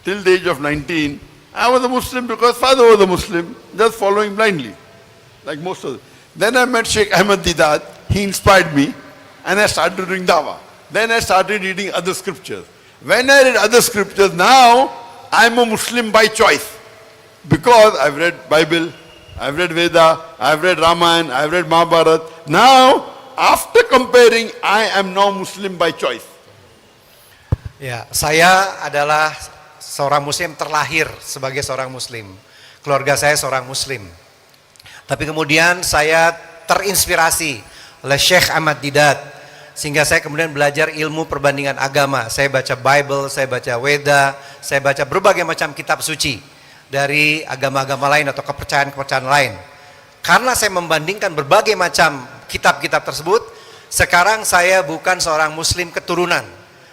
Till the age of 19, I was a Muslim because father was a Muslim, just following blindly, like most of them. Then I met Sheikh Ahmad Didat, he inspired me, and I started doing dawah. Then I started reading other scriptures. When I read other scriptures, now I'm a Muslim by choice. Because I've read Bible, I've read Veda, I've read Ramayana, I've read Mahabharata. Now, after comparing, I am now Muslim by choice. Ya, saya adalah seorang Muslim terlahir sebagai seorang Muslim. Keluarga saya seorang Muslim. Tapi kemudian saya terinspirasi oleh Syekh Ahmad Didat, sehingga saya kemudian belajar ilmu perbandingan agama. Saya baca Bible, saya baca Veda, saya baca berbagai macam kitab suci dari agama-agama lain atau kepercayaan-kepercayaan lain. Karena saya membandingkan berbagai macam kitab-kitab tersebut, sekarang saya bukan seorang Muslim keturunan.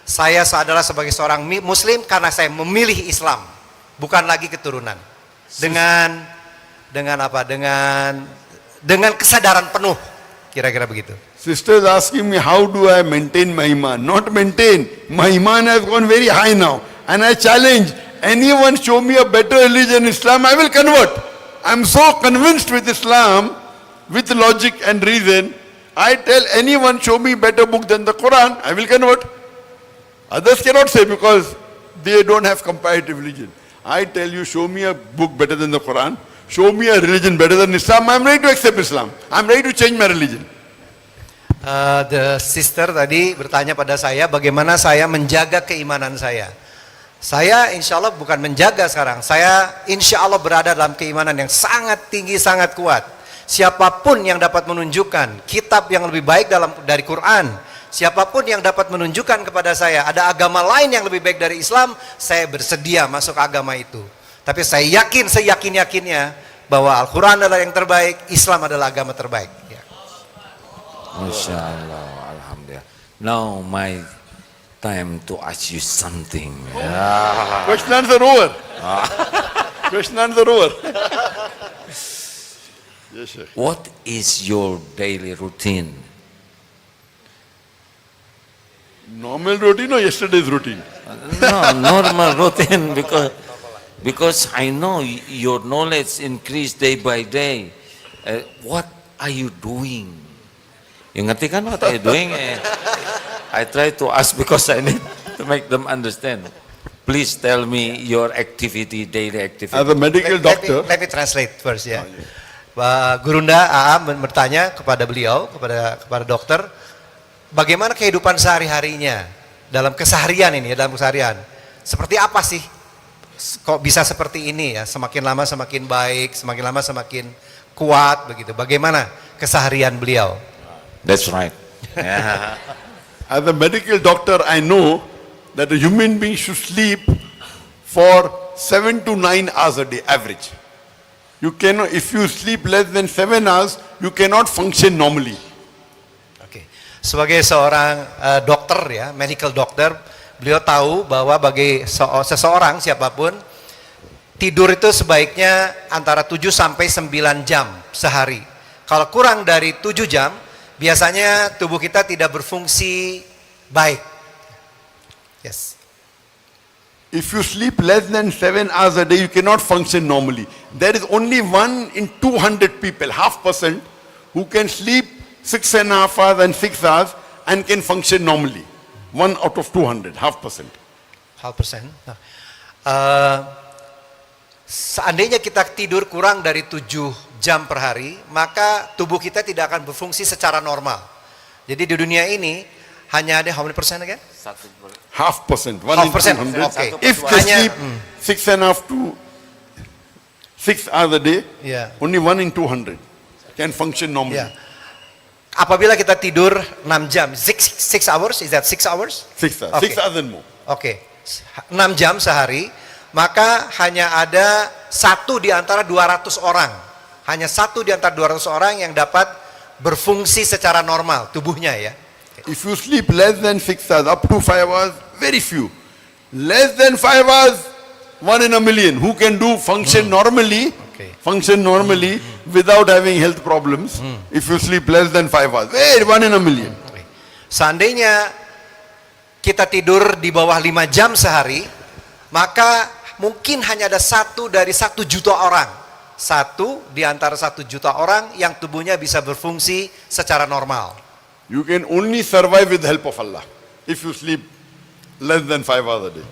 Saya adalah sebagai seorang Muslim karena saya memilih Islam, bukan lagi keturunan. Dengan apa? Dengan kesadaran penuh, kira-kira begitu. Sisters asking me, how do I maintain my iman? Not maintain. My iman has gone very high now. And I challenge, anyone show me a better religion, Islam, I will convert. I'm so convinced with Islam, with logic and reason, I tell anyone, show me better book than the Quran, I will convert. Others cannot say because they don't have comparative religion. I tell you, show me a book better than the Quran, show me a religion better than Islam, I'm ready to accept Islam. I'm ready to change my religion. The sister tadi bertanya pada saya bagaimana saya menjaga keimanan saya. Saya insya Allah bukan menjaga sekarang. Saya insya Allah berada dalam keimanan yang sangat tinggi, sangat kuat. Siapapun yang dapat menunjukkan kitab yang lebih baik dari Quran, siapapun yang dapat menunjukkan kepada saya ada agama lain yang lebih baik dari Islam, saya bersedia masuk agama itu. Tapi saya yakin, seyakin-yakinnya bahwa Al-Quran adalah yang terbaik, Islam adalah agama terbaik. Ya. Masya Allah, Alhamdulillah. Now my time to ask you something. Ya. Question answer over. Question answer over. Yes, sir. What is your daily routine? Normal routine or yesterday's routine? No, normal routine because I know your knowledge increase day by day. What are you doing? You ngerti kan what are you doing? I try to ask because I need to make them understand. Please tell me your activity, daily activity. As a medical doctor, Let me translate first ya. Gurunda AA bertanya kepada beliau, kepada dokter, bagaimana kehidupan sehari-harinya dalam keseharian ini, dalam keseharian. Seperti apa sih? Kok bisa seperti ini ya? Semakin lama semakin baik, semakin lama semakin kuat begitu. Bagaimana keseharian beliau? That's right. as a medical doctor, I know that a human being should sleep for 7 to 9 hours a day, average. You cannot, if you sleep less than 7 hours, you cannot function normally. Oke. Sebagai seorang dokter ya, medical doctor, beliau tahu bahwa bagi seseorang siapapun tidur itu sebaiknya antara 7 sampai 9 jam sehari. Kalau kurang dari 7 jam, biasanya tubuh kita tidak berfungsi baik. Yes. If you sleep less than 7 hours a day, you cannot function normally. There is only 1 in 200 people, 0.5%, who can sleep 6.5 hours and 6 hours and can function normally. 1 out of 200, 0.5%. 0.5%. Seandainya kita tidur kurang dari 7 jam per hari, maka tubuh kita tidak akan berfungsi secara normal. Jadi di dunia ini hanya ada how many percent again? 0.5%, 1 in 200. Okay. If they sleep 6.5 to 6 hours a day, Yeah. only 1 in 200 can function normally. Ya. Apabila kita tidur 6 jam, 6 hours, is that 6 hours? 6 hours, Okay. 6 hours and more. Oke, 6 jam sehari, maka hanya ada 1 di antara 200 orang. Hanya 1 di antara 200 orang yang dapat berfungsi secara normal tubuhnya ya. If you sleep less than 6 hours, up to 5 hours, very few. Less than 5 hours, 1 in a million. Who can do function normally, Okay. function normally without having health problems. If you sleep less than 5 hours, 1 in a million. Oke. Seandainya kita tidur di bawah 5 jam sehari, maka mungkin hanya ada 1 dari 1 juta orang. 1 di antara 1 juta orang yang tubuhnya bisa berfungsi secara normal. You can only survive with the help of Allah. If you sleep less than 5 hours a day.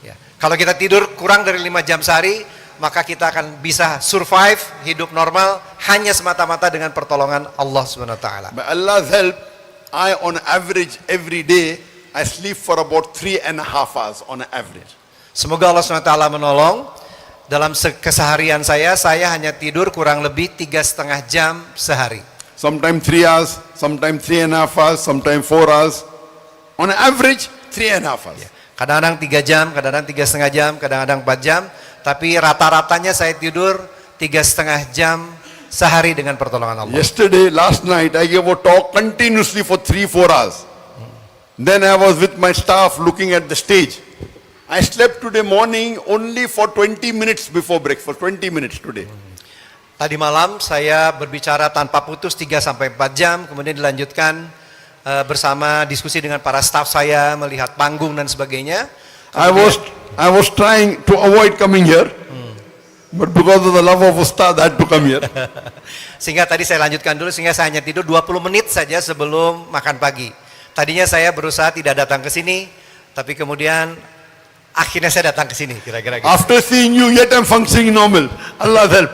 Ya. Kalau kita tidur kurang dari 5 jam sehari, maka kita akan bisa survive hidup normal hanya semata-mata dengan pertolongan Allah Subhanahu wa taala. By Allah's help, I on average every day, I sleep for about 3.5 hours on average. Semoga Allah Subhanahu wa taala menolong. Dalam keseharian saya hanya tidur kurang lebih 3,5 jam sehari. Sometimes 3 hours, sometimes 3.5 hours, sometimes 4 hours. On average, 3.5 hours. Kadang-kadang 3 jam, kadang-kadang 3,5 jam, kadang-kadang 4 jam. Tapi rata-ratanya saya tidur 3,5 jam sehari dengan pertolongan Allah. Yesterday, last night, I gave a talk continuously for 3-4 hours. Then I was with my staff looking at the stage. I slept today morning only for 20 minutes before breakfast, 20 minutes today. Tadi malam saya berbicara tanpa putus 3-4 jam, kemudian dilanjutkan bersama diskusi dengan para staf saya, melihat panggung dan sebagainya. I was trying to avoid coming here, but because of the love of Ustad, I had to come here. Sehingga tadi saya lanjutkan dulu, sehingga saya hanya tidur 20 menit saja sebelum makan pagi. Tadinya saya berusaha tidak datang ke sini, tapi kemudian Akhirnya saya datang ke sini, kira-kira gitu. After seeing you, yet I'm functioning normal. Allah's help.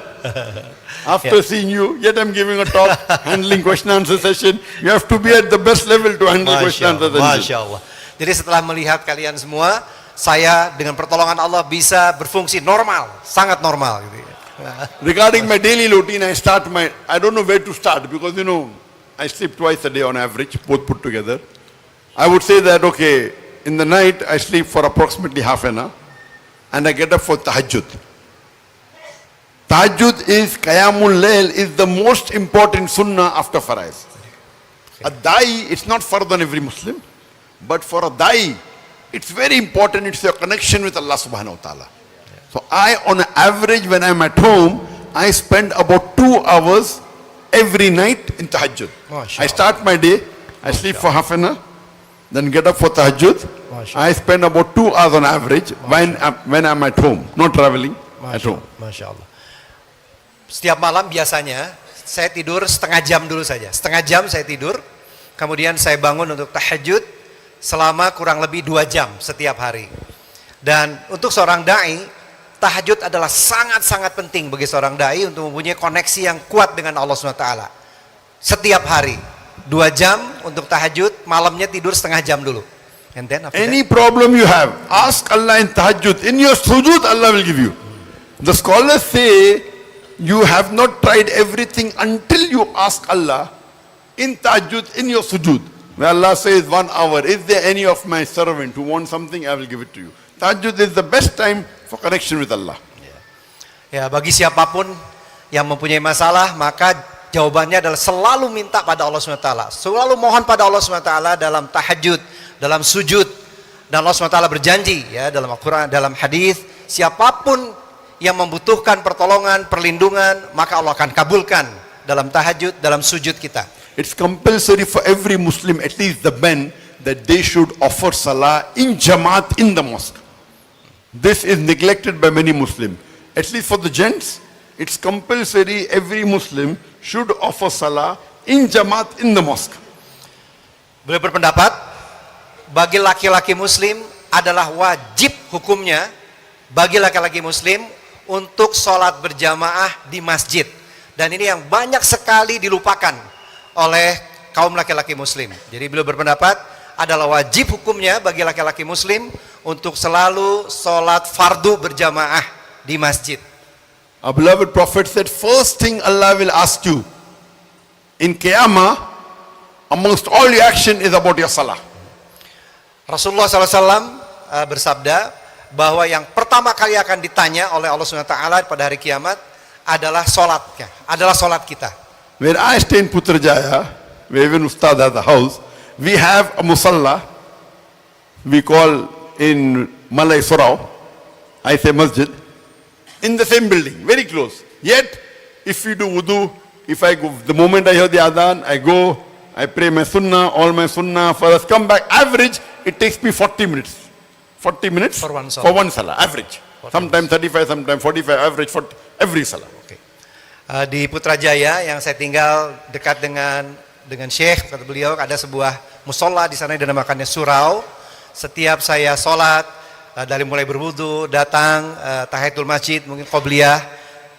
After seeing you, yet I'm giving a talk, handling question answer session. You have to be at the best level to handle question answer session. Masya Allah. Jadi setelah melihat kalian semua, saya dengan pertolongan Allah bisa berfungsi normal, sangat normal gitu ya. Regarding my daily routine, I don't know where to start because I sleep twice a day on average, both put together. I would say that, okay, in the night I sleep for approximately half an hour and I get up for tahajjud. Tahajjud is, Qiyamul Layl is the most important sunnah after Faraiz. A da'i, it's not fard on every Muslim, but for a da'i, it's very important, it's your connection with Allah subhanahu wa ta'ala. So I, on an average, when I'm at home, I spend about 2 hours every night in tahajjud. I start my day, I sleep for half an hour, then get up for tahajjud. I spend about 2 hours on average when I'm at home, not traveling, at home. Masya Allah. Setiap malam biasanya saya tidur setengah jam dulu saja. Setengah jam saya tidur, kemudian saya bangun untuk tahajud selama kurang lebih 2 jam setiap hari. Dan untuk seorang da'i, tahajud adalah sangat-sangat penting bagi seorang da'i untuk mempunyai koneksi yang kuat dengan Allah SWT. Setiap hari 2 jam untuk tahajud, malamnya tidur setengah jam dulu. And then after Any problem you have, ask Allah in tahajjud. In your sujud, Allah will give you. The scholars say, you have not tried everything until you ask Allah in tahajjud, in your sujud. Where Allah says 1 hour, is there any of my servant who wants something, I will give it to you. Tahajjud is the best time for connection with Allah. Ya, bagi siapapun yang mempunyai masalah, maka jawabannya adalah selalu minta pada Allah SWT. Selalu mohon pada Allah SWT dalam tahajud, dalam sujud. Dan Allah SWT berjanji ya dalam Al-Quran, dalam hadis, siapapun yang membutuhkan pertolongan, perlindungan, maka Allah akan kabulkan dalam tahajud, dalam sujud kita. It's compulsory for every Muslim, at least the men, that they should offer salah in Jamaat in the mosque. This is neglected by many Muslims. At least for the gents, it's compulsory every Muslim should offer salah in Jamaat in the mosque. Beliau berpendapat, bagi laki-laki Muslim adalah wajib hukumnya bagi laki-laki Muslim untuk sholat berjamaah di masjid. Dan ini yang banyak sekali dilupakan oleh kaum laki-laki Muslim. Jadi beliau berpendapat adalah wajib hukumnya bagi laki-laki Muslim untuk selalu sholat fardu berjamaah di masjid. Our beloved Prophet said, first thing Allah will ask you in Qiyamah, amongst all your action is about your salah. Rasulullah SAW bersabda bahwa yang pertama kali akan ditanya oleh Allah SWT pada hari kiamat adalah sholatnya, adalah sholat kita. Where I stay in Putrajaya, where even Ustad has a house, we have a musalla, we call in Malay Surau, I say masjid, in the same building, very close. Yet, if we do wudu, if I go, the moment I hear the adhan, I go, I pray my sunnah, all my sunnah, first come back, average, it takes me 40 minutes. 40 minutes For one salah, average. Sometimes 35, sometimes 45, average for every salah. Okay. Di Putrajaya yang saya tinggal dekat dengan Syekh, kata beliau, ada sebuah musola di sana yang dinamakannya surau. Setiap saya sholat, dari mulai berwudu, datang, tahiyatul masjid, mungkin qobliyah,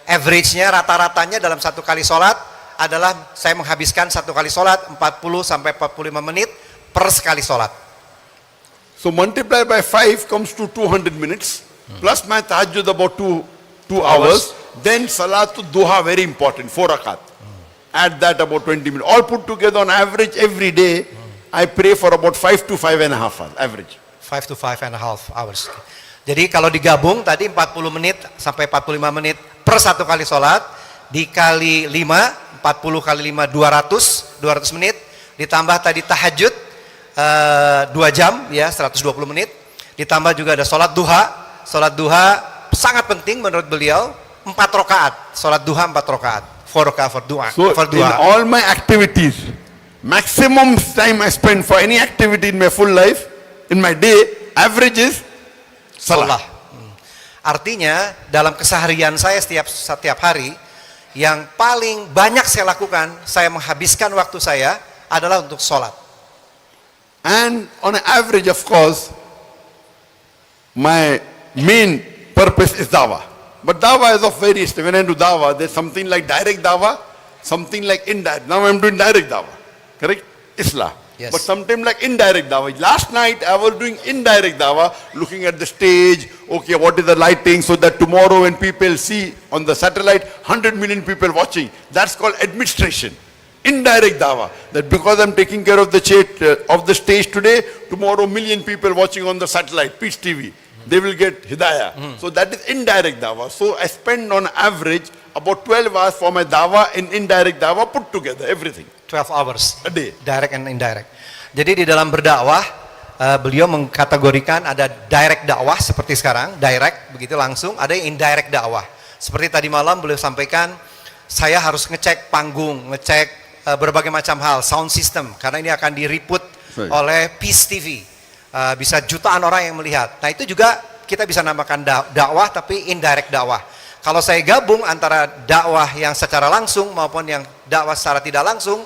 average-nya, rata-ratanya dalam satu kali sholat adalah saya menghabiskan satu kali sholat 40 sampai 45 menit per sekali sholat. So multiply by 5 comes to 200 minutes, plus my tahajjud about 2 hours, then salatul duha very important, 4 rakat. Add that about 20 minutes. All put together on average every day, I pray for about 5 to 5.5 hours, average. 5 to 5.5 hours. Jadi kalau digabung tadi 40 menit sampai 45 menit per satu kali sholat, dikali 5, 40 kali 5, 200 menit, ditambah tadi tahajud, 2 jam ya 120 menit, ditambah juga ada sholat duha sangat penting menurut beliau, 4 rakaat, sholat duha 4 rakaat, 4 rakaat for duha. So in all my activities, maximum time I spend for any activity in my full life, in my day, average is salah. Artinya dalam keseharian saya setiap hari, yang paling banyak saya lakukan, saya menghabiskan waktu saya adalah untuk sholat. And on an average, of course, my main purpose is dawah. But dawah is of various. When I do dawah, there's something like direct dawah, something like indirect. Now I'm doing direct dawah, correct? Islah. Yes. But sometimes like indirect dawah. Last night I was doing indirect dawah, looking at the stage, okay, what is the lighting, so that tomorrow when people see on the satellite, 100 million people watching. That's called administration. Indirect dawah. That because I'm taking care of the stage today, tomorrow million people watching on the satellite, Peace TV. They will get hidayah. So that is indirect dawah. So I spend on average about 12 hours for my dawah and indirect dawah put together, everything. 12 hours. A day. Direct and indirect. Jadi di dalam berdakwah, beliau mengkategorikan ada direct dakwah seperti sekarang, direct begitu langsung, ada yang indirect dakwah. Seperti tadi malam beliau sampaikan, saya harus ngecek panggung, ngecek berbagai macam hal, sound system, karena ini akan diriput oleh Peace TV. Bisa jutaan orang yang melihat. Nah itu juga kita bisa namakan dakwah tapi indirect dakwah. Kalau saya gabung antara dakwah yang secara langsung maupun yang dakwah secara tidak langsung,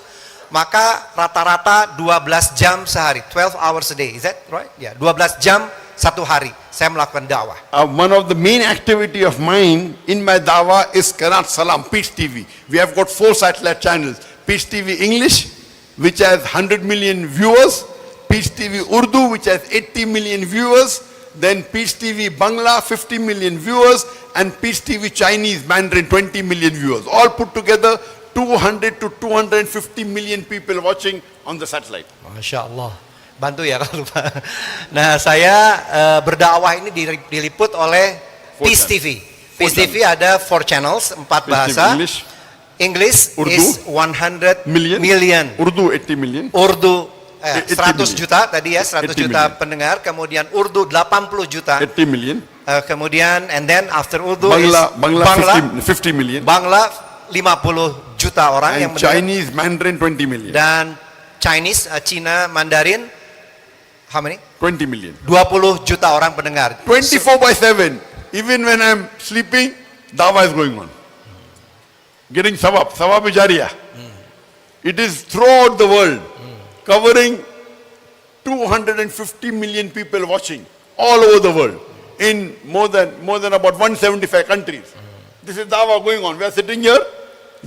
maka rata-rata 12 jam sehari, 12 hours a day, is that right? Ya, 12 jam satu hari saya melakukan dakwah. One of the main activity of mine in my dawah is Qanaat Salam, Peace TV. We have got 4 satellite channels. Peace TV English, which has 100 million viewers. Peace TV Urdu, which has 80 million viewers. Then Peace TV Bangla, 50 million viewers. And Peace TV Chinese Mandarin, 20 million viewers. All put together, 200 to 250 million people watching on the satellite. Masya Allah. Bantu ya kalau lupa. Nah saya berdakwah ini diliput oleh Peace TV. Peace TV ada 4 channels, 4 bahasa. English Urdu, is 100 million. Urdu 80 million. Urdu 100 million. Juta tadi ya, 100 juta million. pendengar. Kemudian Urdu 80 juta. 80 million. Kemudian and then after Urdu Bangla 50 million. Bangla 50 juta orang and yang mendengar. Chinese Mandarin 20 million. Dan Chinese, Cina Mandarin, how many? 20 million. 20 juta orang pendengar. 24/7. Even when I'm sleeping, dawah is going on. Getting sawab jariyah. It is throughout the world, covering 250 million people watching all over the world in more than about 175 countries. This is dawah going on. We are sitting here.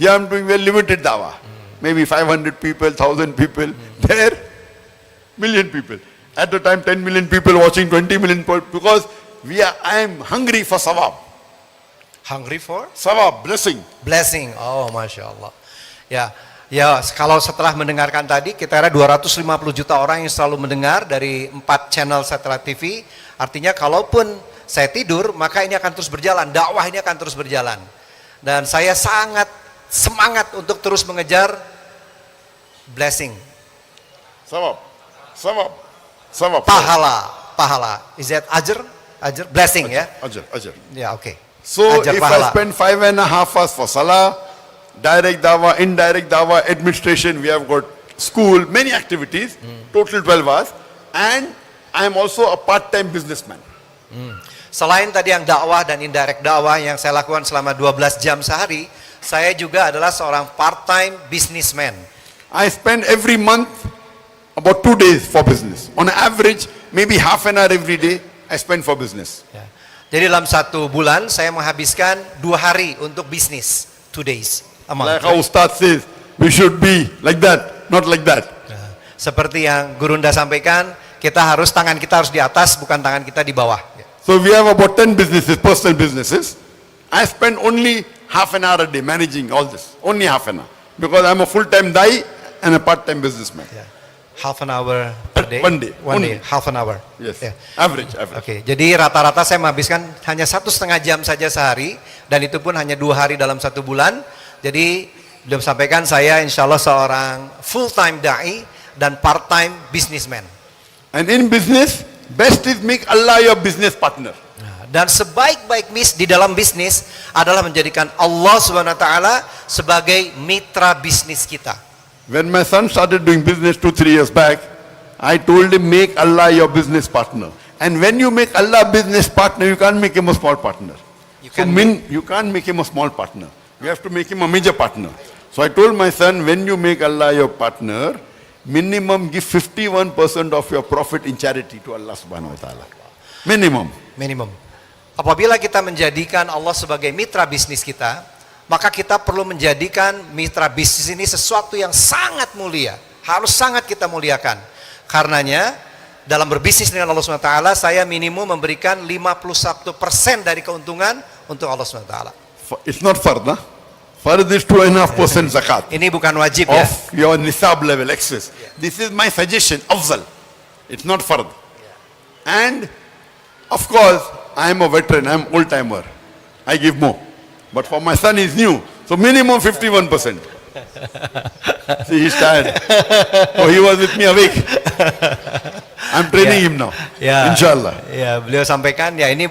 Yeah, I'm doing very limited dawah. Maybe 500 people, 1,000 people. There, million people. At the time, 10 million people watching, 20 million people, because I am hungry for sawab. Hungry for? Sawab, blessing. Blessing. Oh, Masya Allah. Ya, kalau setelah mendengarkan tadi, kita ada 250 juta orang yang selalu mendengar dari 4 channel satelit TV. Artinya kalaupun saya tidur, maka ini akan terus berjalan. Dakwah ini akan terus berjalan. Dan saya sangat semangat untuk terus mengejar blessing. Sawab. Pahala. Is that ajr? Blessing, ya? Ajr. Ya, oke. So Ajr, if pahala. I spend 5.5 hours for salah, direct dawah, indirect dawah, administration, we have got school, many activities, total 12 hours, and I am also a part-time businessman. Selain tadi yang dakwah dan indirect dakwah yang saya lakukan selama 12 jam sehari, saya juga adalah seorang part-time businessman. I spend every month about 2 days for business. On average, maybe half an hour every day, I spend for business. Ya. Jadi dalam 1 bulan saya menghabiskan 2 hari untuk bisnis, 2 days. Like how Ustad says, we should be like that, not like that. Nah, seperti yang Gurunda sampaikan, tangan kita harus di atas, bukan tangan kita di bawah. So we have about 10 businesses, personal businesses. I spend only half an hour a day managing all this, only half an hour. Because I'm a full-time da'i and a part-time businessman. Ya. Half an hour per day? One day. One day, half an hour. Yes, Ya. average. Oke, jadi rata-rata saya menghabiskan hanya 1,5 jam saja sehari, dan itu pun hanya 2 hari dalam 1 bulan. Jadi belum sampaikan saya insya Allah seorang full-time da'i dan part-time businessman. And in business, best is make Allah your business partner. Dan sebaik-baik di dalam bisnis adalah menjadikan Allah SWT sebagai mitra bisnis kita. When my son started doing business 2-3 years back, I told him make Allah your business partner. And when you make Allah business partner, you can't make him a small partner. You can't make him a small partner. You have to make him a major partner. So I told my son, when you make Allah your partner, minimum give 51% of your profit in charity to Allah subhanahu wa ta'ala. Minimum. Minimum. Apabila kita menjadikan Allah sebagai mitra bisnis kita, maka kita perlu menjadikan mitra bisnis ini sesuatu yang sangat mulia. Harus sangat kita muliakan. Karenanya, dalam berbisnis dengan Allah SWT, saya minimum memberikan 51% dari keuntungan untuk Allah SWT. It's not fard, huh? Fard is 2.5% zakat. Ini bukan wajib ya. Of your nisab level excess. This is my suggestion, afzal. It's not fard. And of course, I am a veteran, I am old timer. I give more. But for my son, he's new. So minimum 51%. See, he's tired. Oh, he was with me awake. I'm training him now. Ya, Inshallah. ya, beliau sampaikan ya ini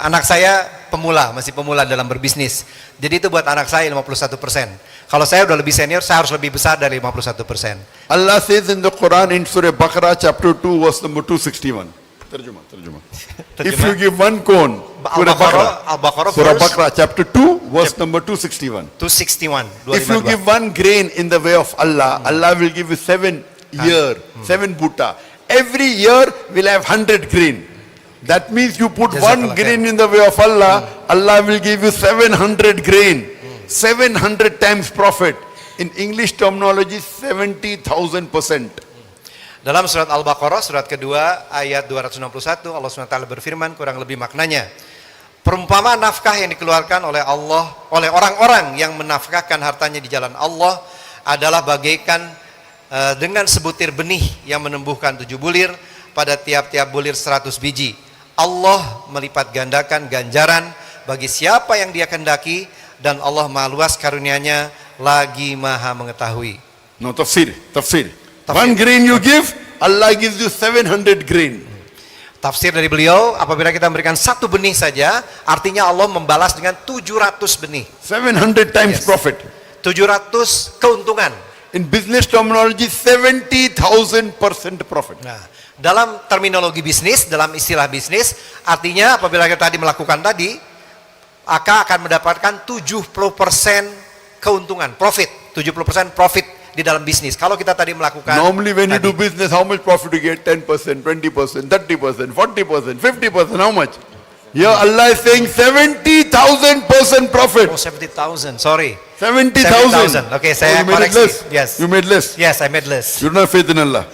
anak saya pemula, masih pemula dalam berbisnis. Jadi itu buat anak saya 51%. Kalau saya udah lebih senior, saya harus lebih besar dari 51%. Allah says in the Quran in Surah Baqarah chapter 2 verse number 261. Terjemah. If you give one corn, Surah Al-Baqarah Surah Baqarah chapter 2 verse number 261. 261. If you give one grain in the way of Allah, Allah will give you 7 year, 7 buta. Every year will have 100 grain. That means you put one Jazakallah grain in the way of Allah, Allah will give you 700 grain. 700 times profit. In English terminology, 70,000%. Dalam surat Al-Baqarah, surat kedua, ayat 261, Allah SWT berfirman, kurang lebih maknanya. Perumpamaan nafkah yang dikeluarkan oleh Allah, oleh orang-orang yang menafkahkan hartanya di jalan Allah, adalah bagaikan dengan sebutir benih yang menumbuhkan 7 bulir, pada tiap-tiap bulir 100 biji. Allah melipat gandakan ganjaran bagi siapa yang Dia kehendaki, dan Allah maha luas karunia-Nya, lagi maha mengetahui. No, tafsir. One grain you give, Allah gives you 700 grain. Tafsir dari beliau, apabila kita memberikan 1 benih saja, artinya Allah membalas dengan 700 benih. 700 times Yes. profit. 700 keuntungan. In business terminology, 70,000% profit. Nah, dalam terminologi bisnis, dalam istilah bisnis, artinya apabila kita tadi melakukan tadi, akan mendapatkan 70% keuntungan, profit. 70% profit di dalam bisnis. Kalau kita tadi melakukan Normally when you tadi, do business, how much profit you get? 10%, 20%, 30%, 40%, 50%, how much? Here Allah is saying 70,000% profit. oh 70,000, sorry. 70,000. Oke, saya you made it koreksi. less. Yes. You made less. Yes, I made less. You don't have faith in Allah.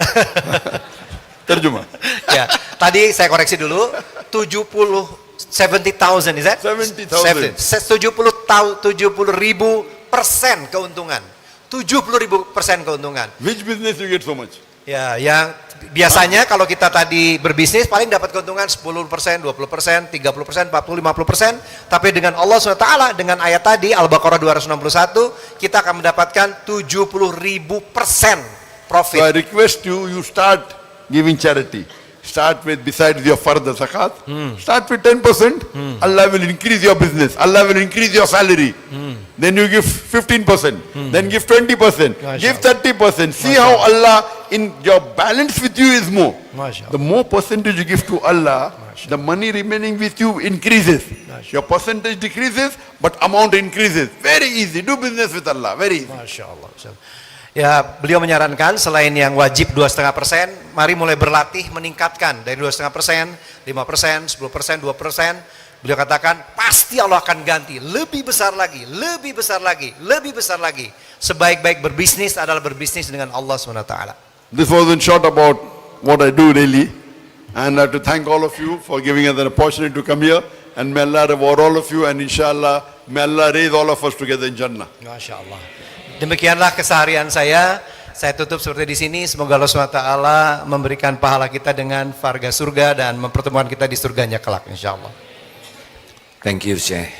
Terjemah. Ya, tadi saya koreksi dulu. 70,000, is that? 70,000. 70,000% keuntungan. 70,000% keuntungan. Which business you get so much? Ya, yang biasanya kalau kita tadi berbisnis paling dapat keuntungan 10%, 20%, 30%, 40%, 50%. Tapi dengan Allah SWT, dengan ayat tadi Al-Baqarah 261, kita akan mendapatkan 70,000% profit. So I request you, you start giving charity. Start with, besides your fardh zakat, start with 10%. Allah will increase your business. Allah will increase your salary. Then you give 15%. Then give 20%. Give 30%. See how Allah, in your balance with you is more. Masya The more percentage you give to Allah, the money remaining with you increases. Your percentage decreases, but amount increases. Very easy. Do business with Allah. Very easy. Masya Allah. Ya, beliau menyarankan selain yang wajib 2,5%, mari mulai berlatih meningkatkan dari 2,5%, 5%, 10%, 2%. Beliau katakan pasti Allah akan ganti lebih besar lagi, lebih besar lagi, lebih besar lagi. Sebaik-baik berbisnis adalah berbisnis dengan Allah SWT. This was in short about what I do daily, and I have to thank all of you for giving us an opportunity to come here, and may Allah reward all of you, and inshallah may Allah raise all of us together in Jannah. Masya Allah. Demikianlah keseharian saya. Saya tutup seperti di sini. Semoga Allah SWT memberikan pahala kita dengan varga surga dan mempertemukan kita di surganya kelak, insya Allah. Thank you, Syekh.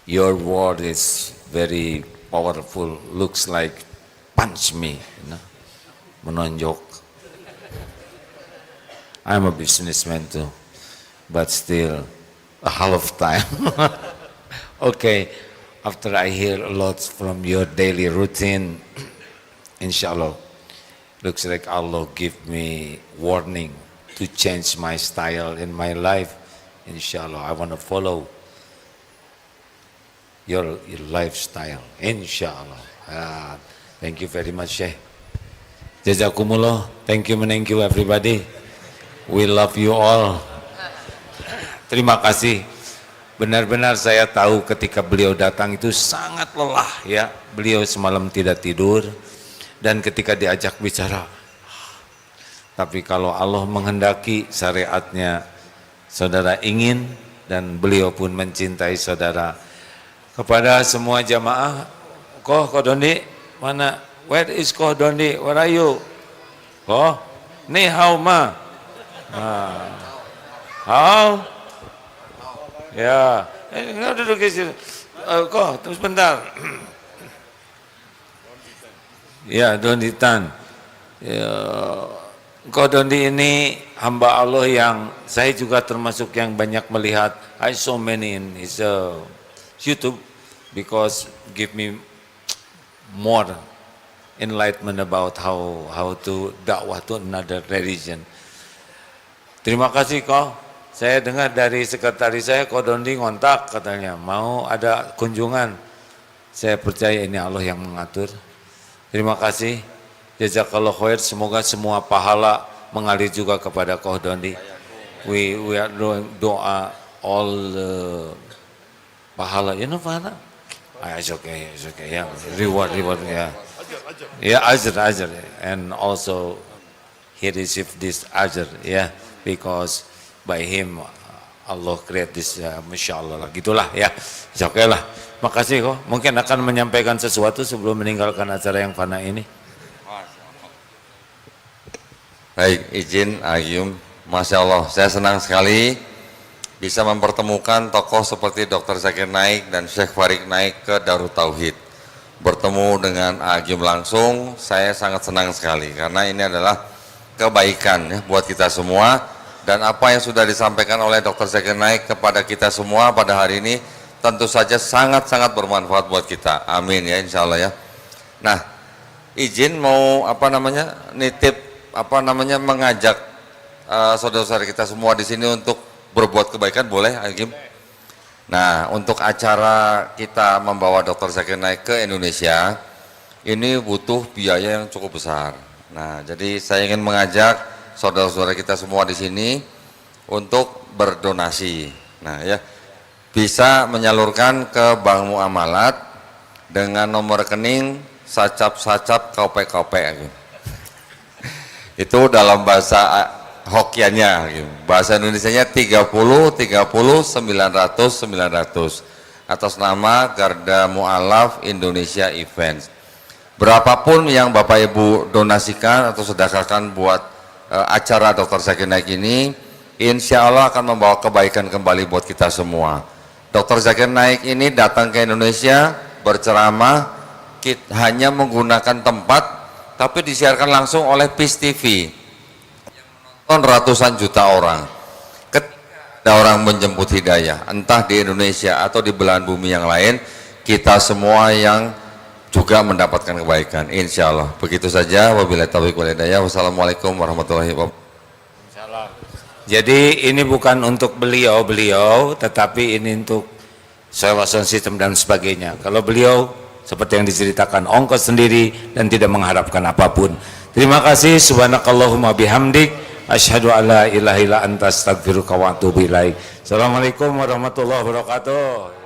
Your word is very powerful. Looks like punch me, menonjok. I'm a businessman too, but still a half time. Okay. After I hear a lot from your daily routine, inshallah, looks like Allah give me warning to change my style in my life. Inshallah, I want to follow your lifestyle. Inshallah. Thank you very much, Syekh. Jazakumullah. Thank you everybody. We love you all. Terima kasih. Benar-benar saya tahu ketika beliau datang itu sangat lelah ya. Beliau semalam tidak tidur dan ketika diajak bicara. Tapi kalau Allah menghendaki syariatnya saudara ingin dan beliau pun mencintai saudara. Kepada semua jamaah, Koh Dondi mana? Where is Koh Dondi? Where are you? Koh? Ni hao ma? Hao? Ya, nggak duduk di sini. Koh, tunggu sebentar. Ya, Dondi Tan. Ya, Koh Dondi ini hamba Allah yang saya juga termasuk yang banyak melihat. I saw many in his YouTube because give me more enlightenment about how to dakwah to another religion. Terima kasih Koh. Saya dengar dari sekretaris saya, Koh Dondi ngontak katanya, mau ada kunjungan. Saya percaya ini Allah yang mengatur. Terima kasih. Jazakallah khair, semoga semua pahala mengalir juga kepada Koh Dondi. We are doing doa all pahala, you know pahala? It's okay, yeah. Reward, yeah. Yeah, ajr, and also he received this ajr, yeah, because by him Allah create this, masya Allah lah, gitulah ya. Oke lah, makasih kok. Mungkin akan menyampaikan sesuatu sebelum meninggalkan acara yang fana ini. Baik, izin Agium, masya Allah, saya senang sekali bisa mempertemukan tokoh seperti Dr. Zakir Naik dan Syekh Farid Naik ke Darut Tauhid. Bertemu dengan Agium langsung, saya sangat senang sekali karena ini adalah kebaikan ya buat kita semua. Dan apa yang sudah disampaikan oleh Dr. Zakir Naik kepada kita semua pada hari ini tentu saja sangat-sangat bermanfaat buat kita. Amin ya, insya Allah ya. Nah, izin mau nitip mengajak saudara-saudara kita semua di sini untuk berbuat kebaikan, boleh Agim? Nah, untuk acara kita membawa Dr. Zakir Naik ke Indonesia ini butuh biaya yang cukup besar. Nah, jadi saya ingin mengajak saudara-saudara kita semua di sini untuk berdonasi. Nah ya, bisa menyalurkan ke Bank Muamalat dengan nomor rekening sacap-sacap kaupe-kaupe. Itu dalam bahasa Hokiannya, bahasa Indonesianya 30 900 atas nama Garda Mu'alaf Indonesia Events. Berapapun yang Bapak Ibu donasikan atau sedekahkan buat acara Dr. Zakir Naik ini, insya Allah akan membawa kebaikan kembali buat kita semua. Dr. Zakir Naik ini datang ke Indonesia berceramah, hanya menggunakan tempat, tapi disiarkan langsung oleh PIS TV. Yang menonton ratusan juta orang. Ketika ada orang menjemput hidayah, entah di Indonesia atau di belahan bumi yang lain, kita semua yang juga mendapatkan kebaikan, insya Allah. Begitu saja, wabillahi taufiq wal hidayah. Wassalamualaikum warahmatullahi wabarakatuh. Jadi ini bukan untuk beliau, tetapi ini untuk sewa sound system dan sebagainya. Kalau beliau seperti yang diceritakan, ongkos sendiri dan tidak mengharapkan apapun. Terima kasih. Subhanakallahumma bihamdik, asyhadu alla ilaha illa anta astaghfiruka wa atubu ilaik. Assalamualaikum warahmatullahi wabarakatuh.